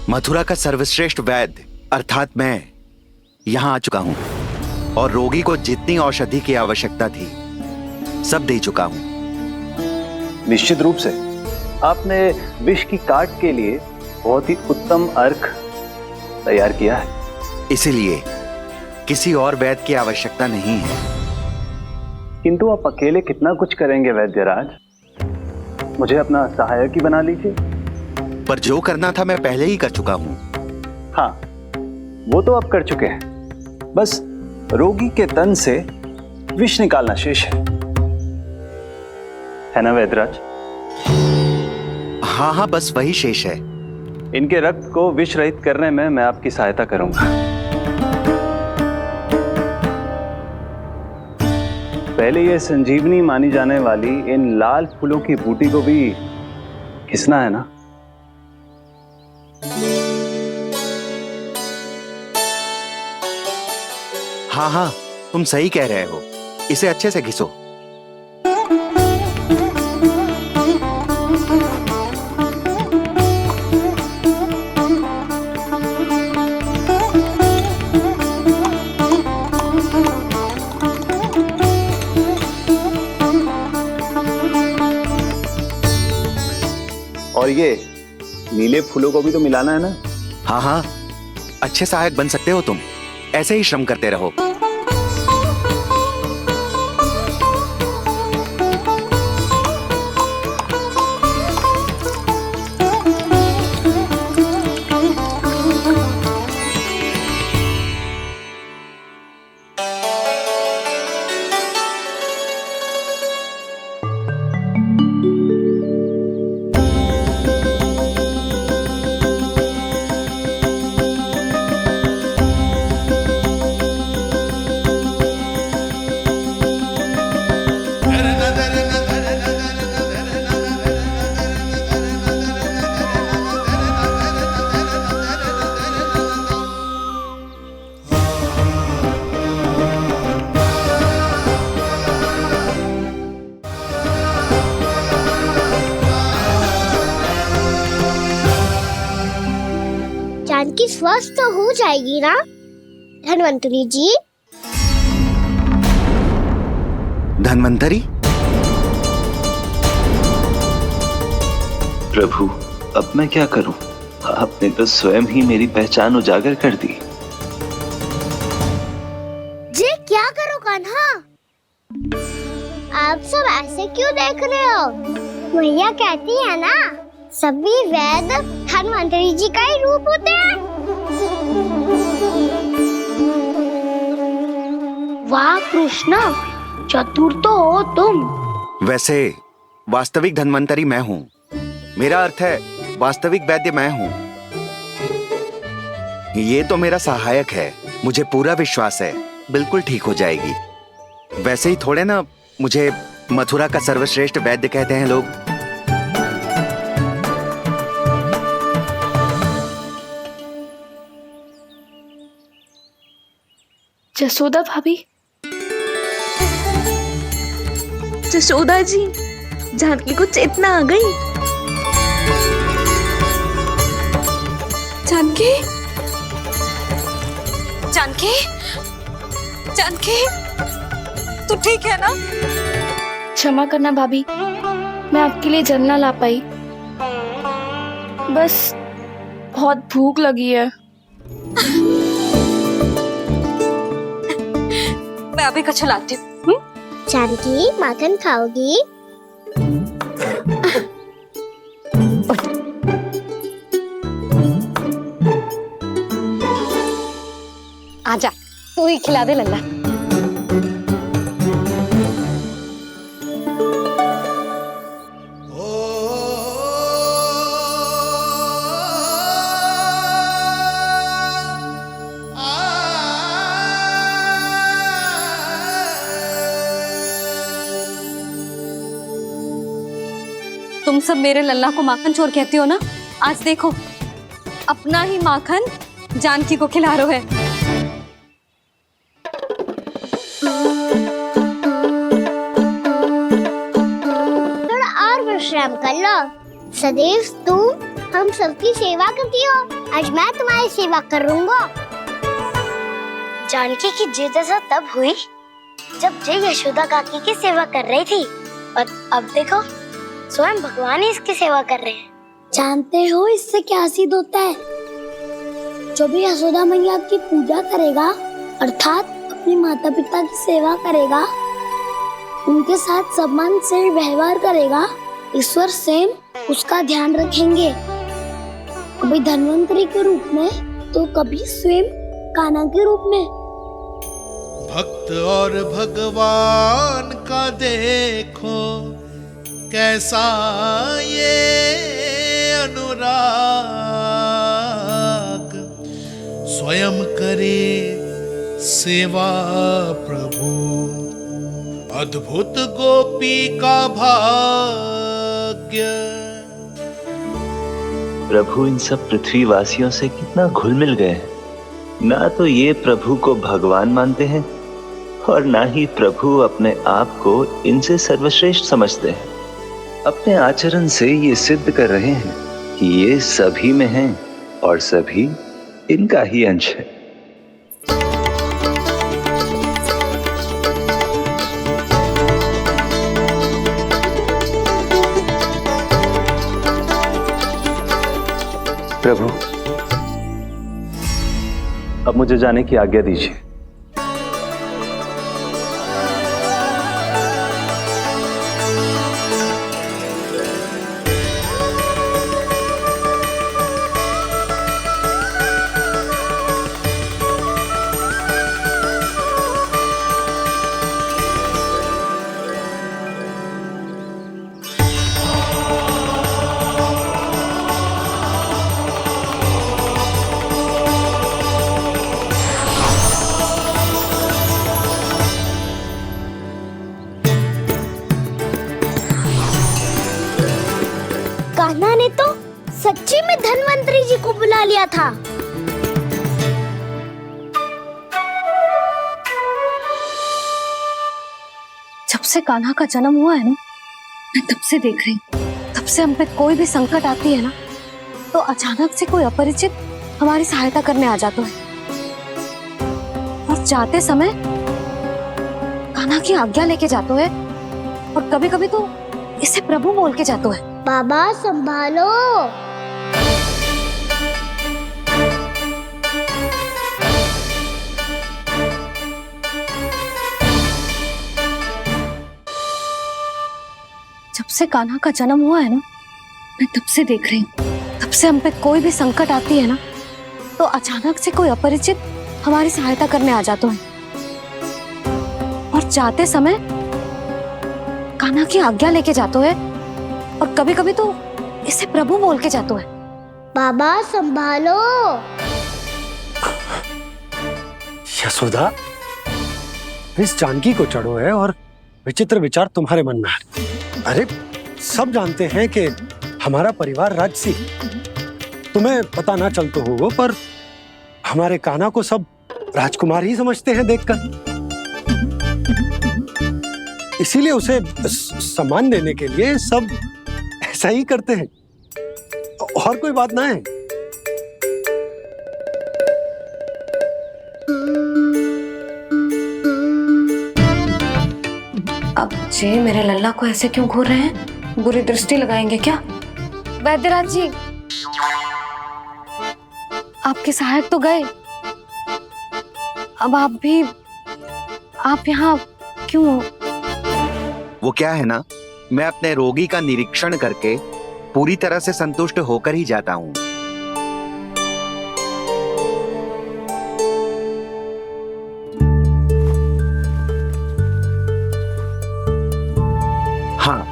मथुरा का सर्वश्रेष्ठ वैद्य अर्थात मैं यहाँ आ चुका हूँ और रोगी को जितनी औषधि की आवश्यकता थी सब दे चुका हूँ। निश्चित रूप से आपने विष की काट के लिए बहुत ही उत्तम अर्क तैयार किया है, इसीलिए किसी और वैद्य की आवश्यकता नहीं है। किंतु आप अकेले कितना कुछ करेंगे वैद्यराज, मुझे अपना सहायक ही बना लीजिए। पर जो करना था मैं पहले ही कर चुका हूँ। हाँ, वो तो आप कर चुके हैं, बस रोगी के तन से विष निकालना शेष है ना वैद्यराज? हाँ हाँ, बस वही शेष है। इनके रक्त को विष रहित करने में मैं आपकी सहायता करूंगा। पहले ये संजीवनी मानी जाने वाली इन लाल फूलों की बूटी को भी घिसना है ना? हाँ हाँ, तुम सही कह रहे हो, इसे अच्छे से घिसो। और ये नीले फूलों को भी तो मिलाना है ना? हाँ हाँ, अच्छे सहायक बन सकते हो तुम, ऐसे ही श्रम करते रहो। जानकी स्वस्थ हो जाएगी ना धन्वंतरी जी? धन्वंतरी? प्रभु, अब मैं क्या करूं? आपने तो स्वयं ही मेरी पहचान उजागर कर दी। जी क्या करो कान्हा? आप सब ऐसे क्यों देख रहे हो? मैया कहती है ना, सभी वैद्य धन्वंतरी जी का ही रूप होते हैं। वाह कृष्णा, चतुर तो हो तुम। वैसे वास्तविक धन्वंतरी मैं हूँ, मेरा अर्थ है वास्तविक वैद्य मैं हूँ। ये तो मेरा सहायक है, मुझे पूरा विश्वास है बिल्कुल ठीक हो जाएगी। वैसे ही थोड़े ना मुझे मथुरा का सर्वश्रेष्ठ वैद्य कहते हैं लोग। जसोदा भाभी, जसोदा जी, जानकी को चेतना आ गई। जानकी, जानकी, जानकी, तू ठीक है ना? क्षमा करना भाभी, मैं आपके लिए जल ना ला पाई। बस बहुत भूख लगी है। मैं अभी कच्चा लाती हूँ। जानकी, माखन खाओगी? आजा, तू ही खिला दे लल्ला। तुम सब मेरे लल्ला को माखन चोर कहती हो ना? आज देखो, अपना ही माखन जानकी को खिला रहे हो। थोड़ा और विश्राम कर लो। सदैव तुम हम सबकी सेवा करती हो, आज मैं तुम्हारी सेवा करूंगा। जानकी की जिज्ञासा तब हुई जब जय यशोदा काकी की सेवा कर रही थी, और अब देखो स्वयं भगवान ही इसकी सेवा कर रहे हैं। जानते हो इससे क्या सिद्ध होता है? जो भी यशोदा मैया की पूजा करेगा, अर्थात अपने माता पिता की सेवा करेगा, उनके साथ सम्मान से व्यवहार करेगा, ईश्वर स्वयं उसका ध्यान रखेंगे। कभी धन्वंतरी के रूप में तो कभी स्वयं कान्हा के रूप में। भक्त और भगवान का देखो कैसा ये अनुराग, स्वयं करे सेवा प्रभु, अद्भुत गोपी का भाग्य। प्रभु इन सब पृथ्वीवासियों से कितना घुल मिल गए हैं। ना तो ये प्रभु को भगवान मानते हैं और ना ही प्रभु अपने आप को इनसे सर्वश्रेष्ठ समझते हैं। अपने आचरण से ये सिद्ध कर रहे हैं कि ये सभी में हैं और सभी इनका ही अंश है। प्रभु, अब मुझे जाने की आज्ञा दीजिए। कान्हा ने तो सच्ची में धन्वंतरी जी को बुला लिया था। जब से कान्हा का जन्म हुआ है ना, मैं तब से देख रही हूँ, तब से हम पे कोई भी संकट आती है ना, तो अचानक से कोई अपरिचित हमारी सहायता करने आ जाता है, और जाते समय कान्हा की आज्ञा लेके जाते है, और कभी कभी तो इसे प्रभु बोल के जाते है। बाबा संभालो। जब से कान्हा का जन्म हुआ है ना, मैं तब से देख रही हूँ, तब से हम पे कोई भी संकट आती है ना, तो अचानक से कोई अपरिचित हमारी सहायता करने आ जाता है, और जाते समय कान्हा की आज्ञा लेके जाते है, और कभी कभी तो इसे प्रभु बोल के जाते है। बाबा संभालो। यशोदा, इस जानकी को चढ़ो है और विचित्र विचार तुम्हारे मन में है। अरे सब जानते हैं कि हमारा परिवार राजसी, तुम्हें पता ना चलता हो वो, पर हमारे कान्हा को सब राजकुमार ही समझते हैं देखकर। इसीलिए उसे सम्मान देने के लिए सब ऐसा ही करते हैं, और कोई बात ना है। अब जे मेरे लल्ला को ऐसे क्यों घूर रहे हैं? बुरी दृष्टि लगाएंगे क्या? वैद्यराज जी, आपके सहायक तो गए, अब आप यहाँ क्यों? वो क्या है ना, मैं अपने रोगी का निरीक्षण करके पूरी तरह से संतुष्ट होकर ही जाता हूँ। हाँ,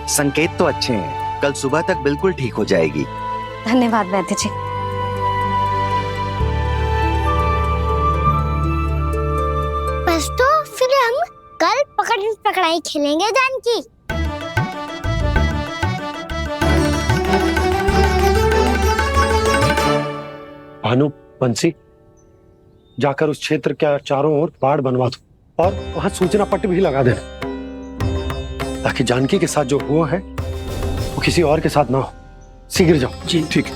संकेत तो अच्छे हैं, कल सुबह तक बिल्कुल ठीक हो जाएगी। धन्यवाद वैद्य जी। बस तो फिर हम कल पकड़न पकड़ाई खेलेंगे जानकी। भानु, बंसी, जाकर उस क्षेत्र के चारों ओर बाढ़ बनवा दो और वहां सूचना पट्ट भी लगा देना, ताकि जानकी के साथ जो हुआ है वो किसी और के साथ ना हो। शीघ्र जाओ। जी ठीक है।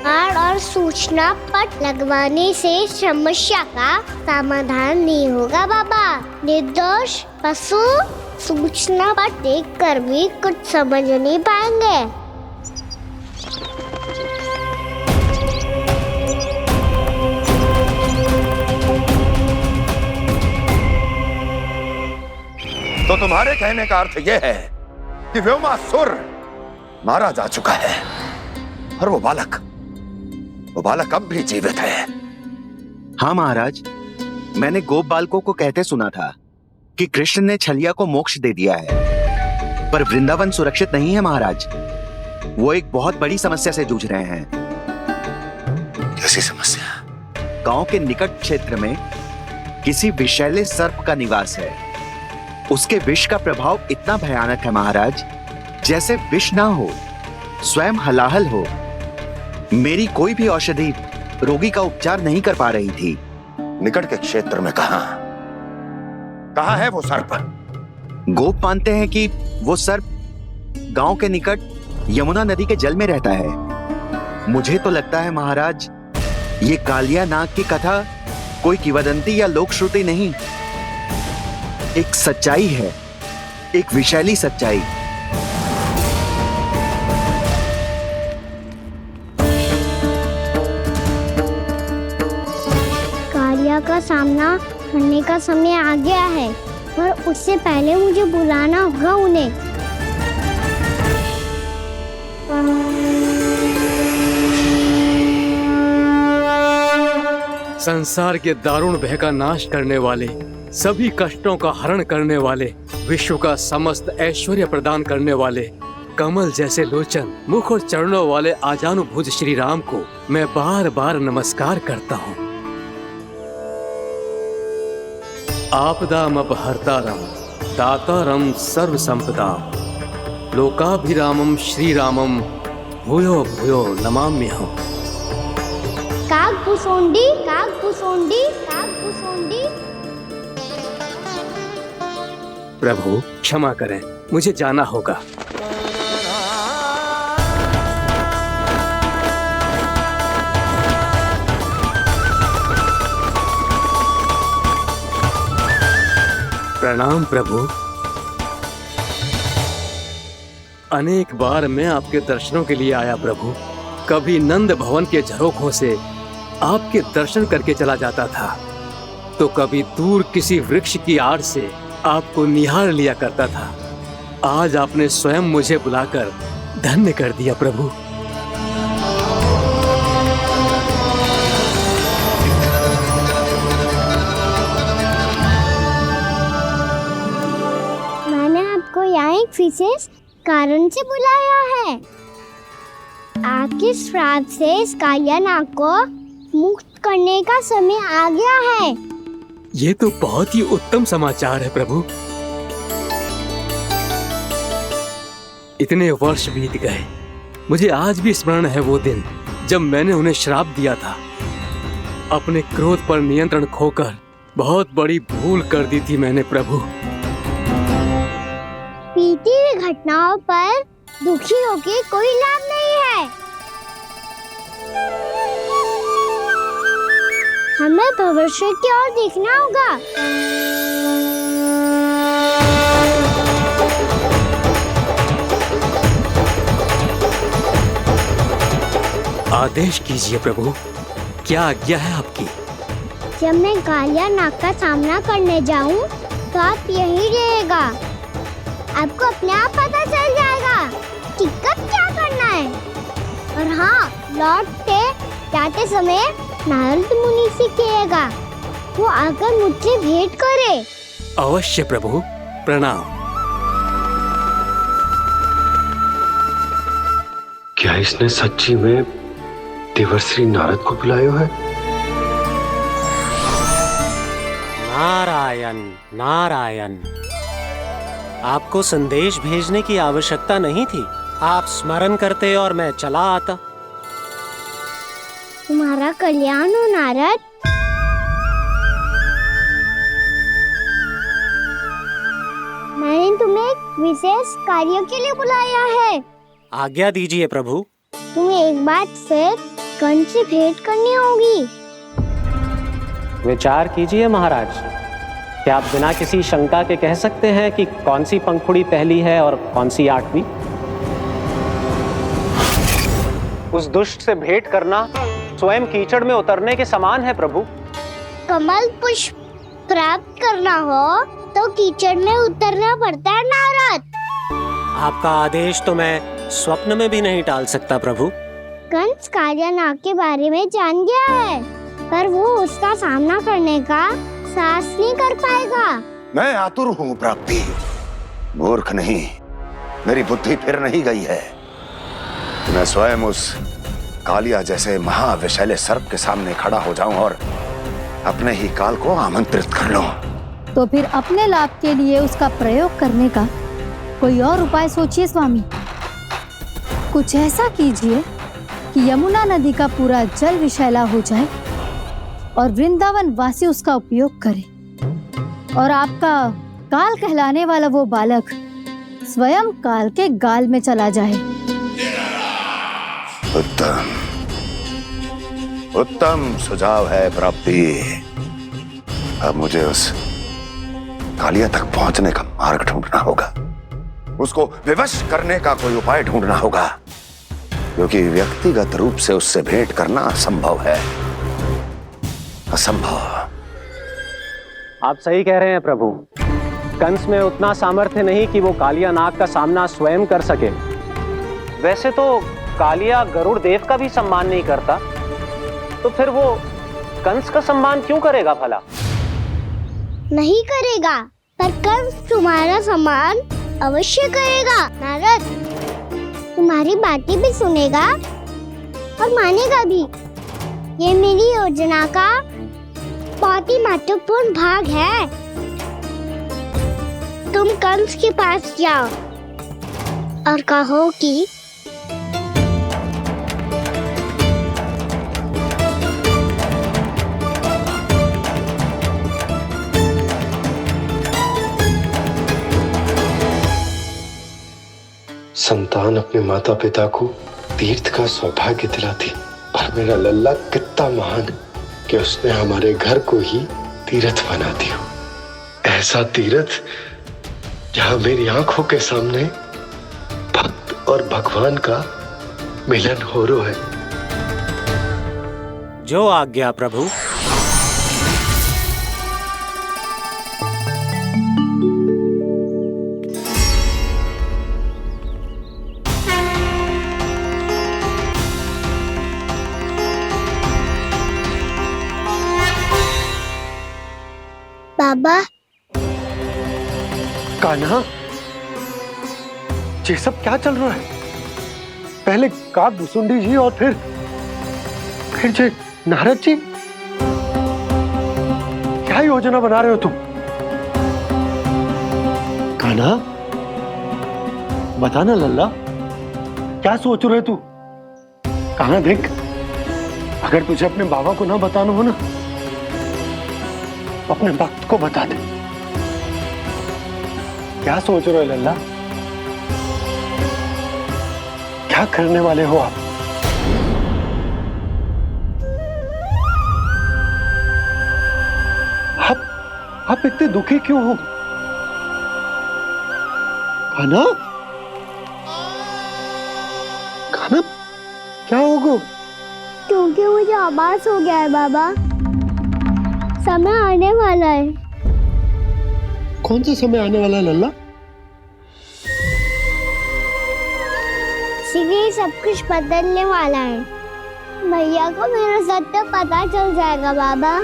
बाढ़ और सूचना पट लगवाने से समस्या का समाधान नहीं होगा बाबा। निर्दोष पशु सूचना पट देखकर भी कुछ समझ नहीं पाएंगे। तो तुम्हारे कहने का अर्थ यह है कि व्योमासुर मारा जा चुका है और वो बालक अब भी जीवित है। हाँ महाराज, मैंने गोप बालकों को कहते सुना था कि कृष्ण ने छलिया को मोक्ष दे दिया है, पर वृंदावन सुरक्षित नहीं है महाराज। वो एक बहुत बड़ी समस्या से जूझ रहे हैं। कैसी समस्या? गांव के निकट क्षेत्र में किसी विषैले सर्प का निवास है। उसके विष का प्रभाव इतना भयानक है महाराज, जैसे विष ना हो, स्वयं हलाहल हो। मेरी कोई भी औषधि रोगी का उपचार नहीं कर पा रही थी। निकट के क्षेत्र में कहाँ है वो सर्प? गोप मानते हैं कि वो सर्प गांव के निकट यमुना नदी के जल में रहता है। मुझे तो लगता है महाराज, ये कालिया नाग की कथा कोई किंवदंती या लोक श्रुति नहीं, एक सच्चाई है, एक विशैली सच्चाई। कालिया का सामना करने का समय आ गया है, पर उससे पहले मुझे बुलाना होगा उन्हें। संसार के दारुण भय का नाश करने वाले, सभी कष्टों का हरण करने वाले, विश्व का समस्त ऐश्वर्य प्रदान करने वाले, कमल जैसे लोचन, मुख और चरणों वाले आजानुभुज श्री राम को मैं बार बार नमस्कार करता हूँ। आपदामपहर्तारं दातारं सर्व संपदा लोकाभिरामं श्री रामं भूयो भूयो नमाम्यहम्। कागभूसोंडी कागभूसोंडी कागभूसोंडी। प्रभु क्षमा करें, मुझे जाना होगा। प्रणाम प्रभु। अनेक बार मैं आपके दर्शनों के लिए आया प्रभु। कभी नंद भवन के झरोखों से आपके दर्शन करके चला जाता था, तो कभी दूर किसी वृक्ष की आड़ से आपको निहार लिया करता था। आज आपने स्वयं मुझे बुलाकर धन्य कर दिया प्रभु। मैंने आपको यहाँ एक विशेष कारण से बुलाया है। आपके श्राप से इस कालिया नाग को मुक्त करने का समय आ गया है। ये तो बहुत ही उत्तम समाचार है प्रभु। इतने वर्ष बीत गए, मुझे आज भी स्मरण है वो दिन जब मैंने उन्हें श्राप दिया था। अपने क्रोध पर नियंत्रण खोकर बहुत बड़ी भूल कर दी थी मैंने प्रभु। बीती हुई घटनाओं पर दुखी होके कोई लाभ नहीं है। हमें भविष्य की ओर देखना होगा। आदेश कीजिए प्रभु, क्या आज्ञा है आपकी? जब मैं कालिया नाग का सामना करने जाऊं, तो आप यही रहेगा। आपको अपने आप पता चल जाएगा कि कब क्या करना है। और हाँ, लौटते जाते समय नारद मुनि से कहिएगा, वो आकर मुझसे भेंट करे। अवश्य प्रभु, प्रणाम। क्या इसने सच्ची में देवर्षि नारद को बुलाया है? नारायण नारायण, आपको संदेश भेजने की आवश्यकता नहीं थी। आप स्मरण करते और मैं चला आता। तुम्हारा कल्याण हो नारद। मैंने तुम्हें एक विशेष कार्य के लिए बुलाया है। आज्ञा दीजिए प्रभु। तुम्हें एक बार फिर कंस से भेंट करनी होगी। विचार कीजिए महाराज, क्या आप बिना किसी शंका के कह सकते हैं कि कौन सी पंखुड़ी पहली है और कौन सी 8वीं? उस दुष्ट से भेंट करना स्वयं कीचड़ में उतरने के समान है प्रभु। कमल पुष्प प्राप्त करना हो तो कीचड़ में उतरना पड़ता है नारद। आपका आदेश तो मैं स्वप्न में भी नहीं टाल सकता प्रभु। कंस कालिया नाग के बारे में जान गया है, पर वो उसका सामना करने का साहस नहीं कर पाएगा। मैं आतुर हूँ प्राप्ति, मूर्ख नहीं। मेरी बुद्धि फिर नहीं गई है। मैं स्वयं उस कालिया जैसे महाविषैले सर्प के सामने खड़ा हो जाऊं और अपने ही काल को आमंत्रित कर लूं। तो फिर अपने लाभ के लिए उसका प्रयोग करने का कोई और उपाय सोचिए स्वामी। कुछ ऐसा कीजिए कि यमुना नदी का पूरा जल विषैला हो जाए और वृंदावन वासी उसका उपयोग करे, और आपका काल कहलाने वाला वो बालक स्वयं काल के गाल में चला जाए। उत्तम उत्तम सुझाव है प्राप्ति। अब मुझे उस कालिया तक पहुंचने का मार्ग ढूंढना होगा। उसको विवश करने का कोई उपाय ढूंढना होगा, क्योंकि व्यक्तिगत रूप से उससे भेंट करना असंभव है। असंभव। आप सही कह रहे हैं प्रभु। कंस में उतना सामर्थ्य नहीं कि वो कालिया नाग का सामना स्वयं कर सके। वैसे तो कालिया गरुड़ देव का भी सम्मान नहीं करता, तो फिर वो कंस का सम्मान क्यों करेगा भला? नहीं करेगा, पर कंस तुम्हारा सम्मान अवश्य करेगा नारद। तुम्हारी बातें भी सुनेगा और मानेगा भी। ये मेरी योजना का बहुत ही महत्वपूर्ण भाग है। तुम कंस के पास जाओ और कहो कि संतान अपने माता पिता को तीर्थ का सौभाग्य दिलाती, और मेरा लल्ला कितना महान कि उसने हमारे घर को ही तीर्थ बना दिया। ऐसा तीर्थ जहां मेरी आंखों के सामने भक्त और भगवान का मिलन हो रहा है। जो आज्ञा प्रभु। बाबा, कान्हा, ये सब क्या चल रहा है? पहले काग भुसुंडी जी और फिर जे नारद जी। योजना बना रहे हो तुम? कान्हा, बताना लल्ला, क्या सोच रहे तू? कान्हा देख, अगर तुझे अपने बाबा को ना बताना हो ना, तो अपने भक्त को बता दे। क्या सोच रहे हो लल्ला? क्या करने वाले हो आप? आप इतने दुखी क्यों हो? कान्हा, कान्हा, क्या होगा? क्योंकि मुझे आभास हो गया है बाबा, समय आने वाला है। कौन सा समय आने वाला है लल्ला? शीघ्र सब कुछ बदलने वाला है। भैया को मेरा सत्य पता चल जाएगा बाबा।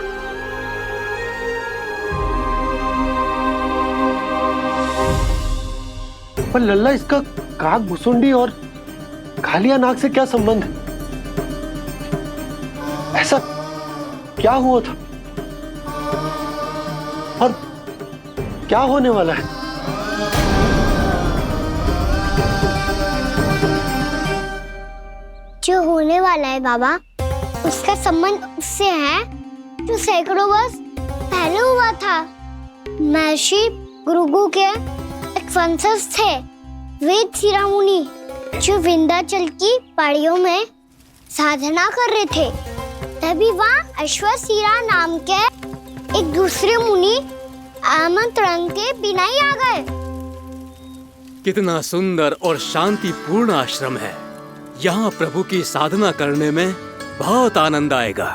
पर लल्ला, इसका काग भुसुंडी और कालिया नाग से क्या संबंध है? ऐसा क्या हुआ था और क्या होने वाला है? जो होने वाला है बाबा, उसका संबंध उससे है जो सैकड़ों वर्ष पहले हुआ था। महर्षि भृगु के एक वंशज थे वेद शिरोमणि, जो विंध्याचल की पहाड़ियों में साधना कर रहे थे। तभी वहाँ अश्वशिरा नाम के एक दूसरे मुनि आमंत्रण के बिना ही आ गए। कितना सुंदर और शांतिपूर्ण आश्रम है। यहाँ प्रभु की साधना करने में बहुत आनंद आएगा।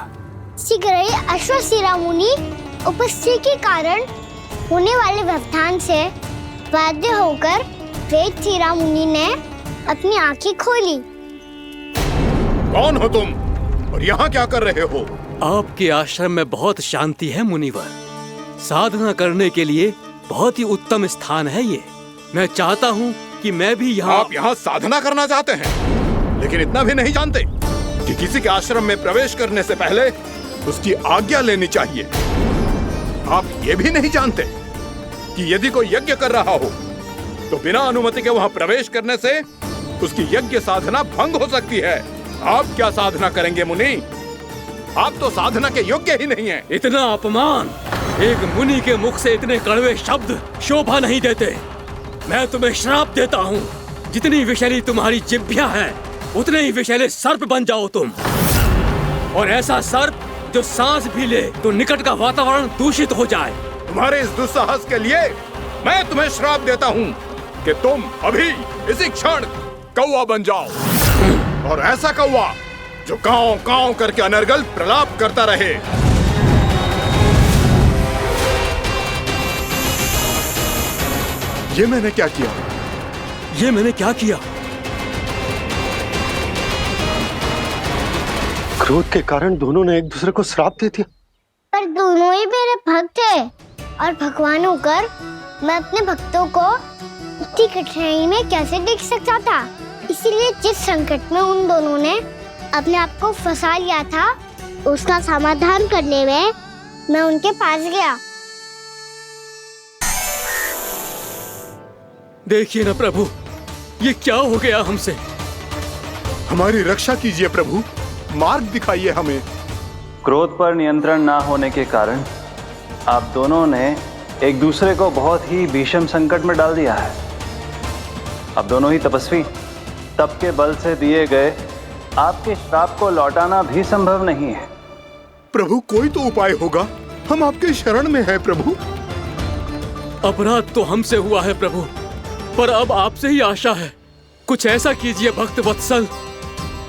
शीघ्र ही अश्वशिरा मुनि उपस्थिति के कारण होने वाले व्यवधान से बाध्य होकर वेद शिरोमणि ने अपनी आंखें खोली। कौन हो तुम और यहाँ क्या कर रहे हो? आपके आश्रम में बहुत शांति है मुनिवर। साधना करने के लिए बहुत ही उत्तम स्थान है ये। मैं चाहता हूँ कि मैं भी यहाँ। आप यहाँ साधना करना चाहते हैं, लेकिन इतना भी नहीं जानते कि किसी के आश्रम में प्रवेश करने से पहले उसकी आज्ञा लेनी चाहिए। आप ये भी नहीं जानते कि यदि कोई यज्ञ कर रहा हो तो बिना अनुमति के वहाँ प्रवेश करने से उसकी यज्ञ साधना भंग हो सकती है। आप क्या साधना करेंगे मुनि? आप तो साधना के योग्य ही नहीं हैं। इतना अपमान! एक मुनि के मुख से इतने कड़वे शब्द शोभा नहीं देते। मैं तुम्हें श्राप देता हूँ, जितनी विषैली तुम्हारी जिह्वा है उतने ही विषैले सर्प बन जाओ तुम। और ऐसा सर्प जो सांस भी ले तो निकट का वातावरण दूषित हो जाए। तुम्हारे इस दुस्साहस के लिए मैं तुम्हें श्राप देता हूँ कि तुम अभी इसी क्षण कौवा बन जाओ, और ऐसा कौवा जो कांव कांव करके अनर्गल प्रलाप करता रहे। ये मैंने क्या किया? ये मैंने क्या किया? क्रोध के कारण दोनों ने एक दूसरे को श्राप दे दिया। पर दोनों ही मेरे भक्त हैं, और भगवान होकर मैं अपने भक्तों को इतनी कठिनाई में कैसे देख सकता था। इसीलिए जिस संकट में उन दोनों ने अपने आप को फंसा लिया था, उसका समाधान करने में मैं उनके पास गया। देखिए ना प्रभु, ये क्या हो गया हमसे? हमारी रक्षा कीजिए प्रभु, मार्ग दिखाइए हमें। क्रोध पर नियंत्रण ना होने के कारण आप दोनों ने एक दूसरे को बहुत ही भीषण संकट में डाल दिया है। अब दोनों ही तपस्वी, तप के बल से दिए गए आपके श्राप को लौटाना भी संभव नहीं है। प्रभु, कोई तो उपाय होगा, हम आपके शरण में हैं प्रभु। अपराध तो हमसे हुआ है प्रभु, पर अब आपसे ही आशा है। कुछ ऐसा कीजिए भक्त वत्सल,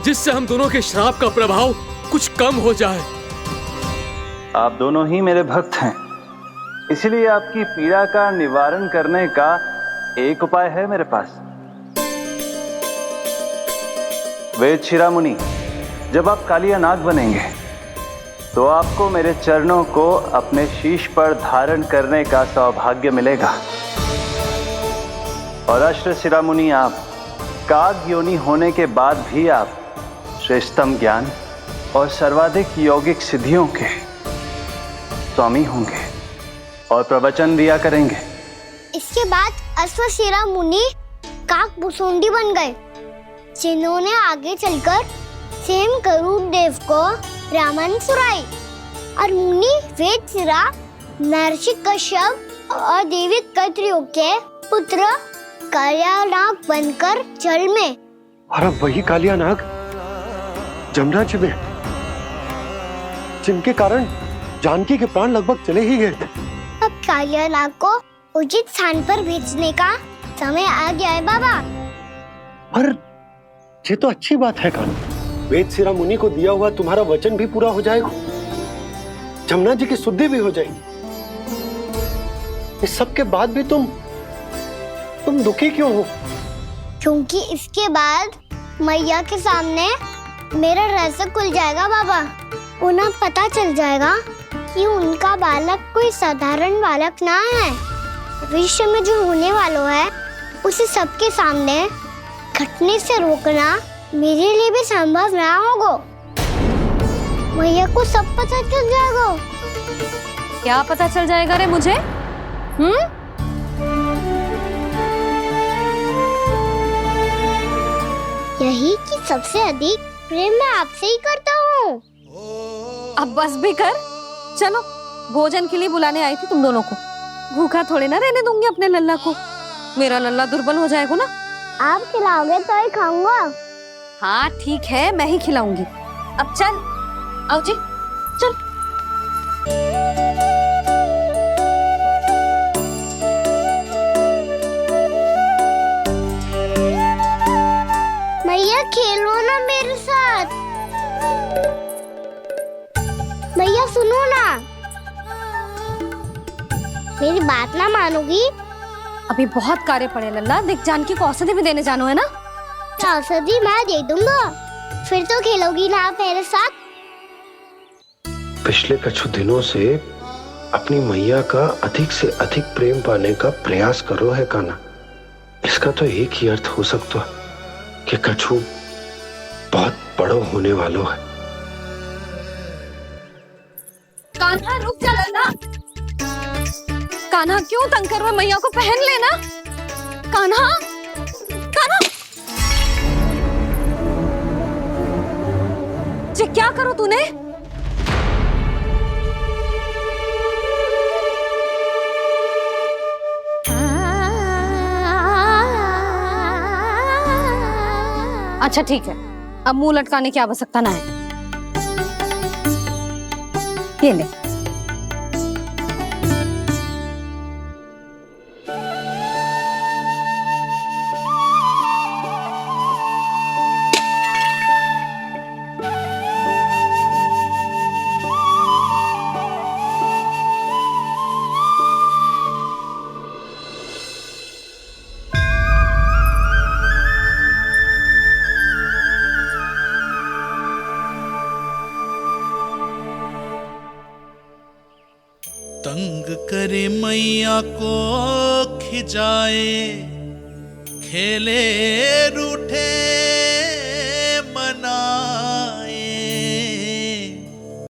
जिससे हम दोनों के श्राप का प्रभाव कुछ कम हो जाए। आप दोनों ही मेरे भक्त हैं, इसलिए आपकी पीड़ा का निवारण करने का एक उपाय है मेरे पास। वेद शिरोमणि, जब आप कालिया नाग बनेंगे तो आपको मेरे चरणों को अपने शीश पर धारण करने का सौभाग्य मिलेगा। और अश्व शिरोमणि, आप काग योनि होने के बाद भी आप श्रेष्ठतम ज्ञान और सर्वाधिक यौगिक सिद्धियों के स्वामी होंगे। और प्रवचन दिया करेंगे। इसके बाद अश्वशिरा मुनि काक भुसुंडी बन गए, जिन्होंने आगे चलकर सेम गरुड़ देव को रामायण सुनाई। और मुनि वेदशिरा महर्षि कश्यप और देवी कत्रियों के पुत्र कालियानाग बनकर जल में। और अब वही कालियानाग जमुना जी में, जिनके कारण जानकी के प्राण लगभग चले ही गए थे। अब कालियानाग को उचित स्थान पर भेजने का समय आ गया है बाबा। पर ये तो अच्छी बात है कान्हा, वेदशिरा मुनि को दिया हुआ तुम्हारा वचन भी पूरा हो जाएगा, जमुना जी की शुद्धि भी हो जाएगी। इस सब के बाद भी तुम दुखी क्यों हो? क्योंकि इसके बाद मैया के सामने मेरा रहस्य खुल जाएगा बाबा। उन्हें पता चल जाएगा कि उनका बालक कोई साधारण बालक ना है। भविष्य में जो होने वाला है उसे सबके सामने घटने से रोकना मेरे लिए भी संभव ना होगा। मैया को सब पता चल जाएगा। क्या पता चल जाएगा रे मुझे? यही कि सबसे अधिक प्रेम मैं आपसे ही करता हूँ। अब बस भी कर, चलो भोजन के लिए बुलाने आई थी तुम दोनों को। भूखा थोड़े ना रहने दूंगी अपने लल्ला को, मेरा लल्ला दुर्बल हो जाएगा ना। आप खिलाओगे तो ही खाऊंगा। हाँ ठीक है, मैं ही खिलाऊंगी। अब चल, आओ जी चल। मैया खेलो ना मेरे साथ। मैया सुनो ना, मेरी बात ना मानोगी? अभी बहुत कार्य पड़े लल्ला, देख जानकी को औषधि भी देने जानो है ना। औषधि मैं दे दूंगा, फिर तो खेलोगी ना आप मेरे साथ? पिछले कुछ दिनों से अपनी मैया का अधिक से अधिक प्रेम पाने का प्रयास करो है कान्हा। इसका तो एक ही अर्थ हो सकता है कि कछु बहुत बड़ो होने वाला है। कान्हा रुक जा लल्ला। कान्हा क्यों तंग कर रहा है? मैया को पहन लेना। कान्हा, कान्हा, ये क्या करो तूने? अच्छा ठीक है, अब मुंह लटकाने की आवश्यकता ना है। ये ले। तंग करे मैया को खिजाए, खेले रूठे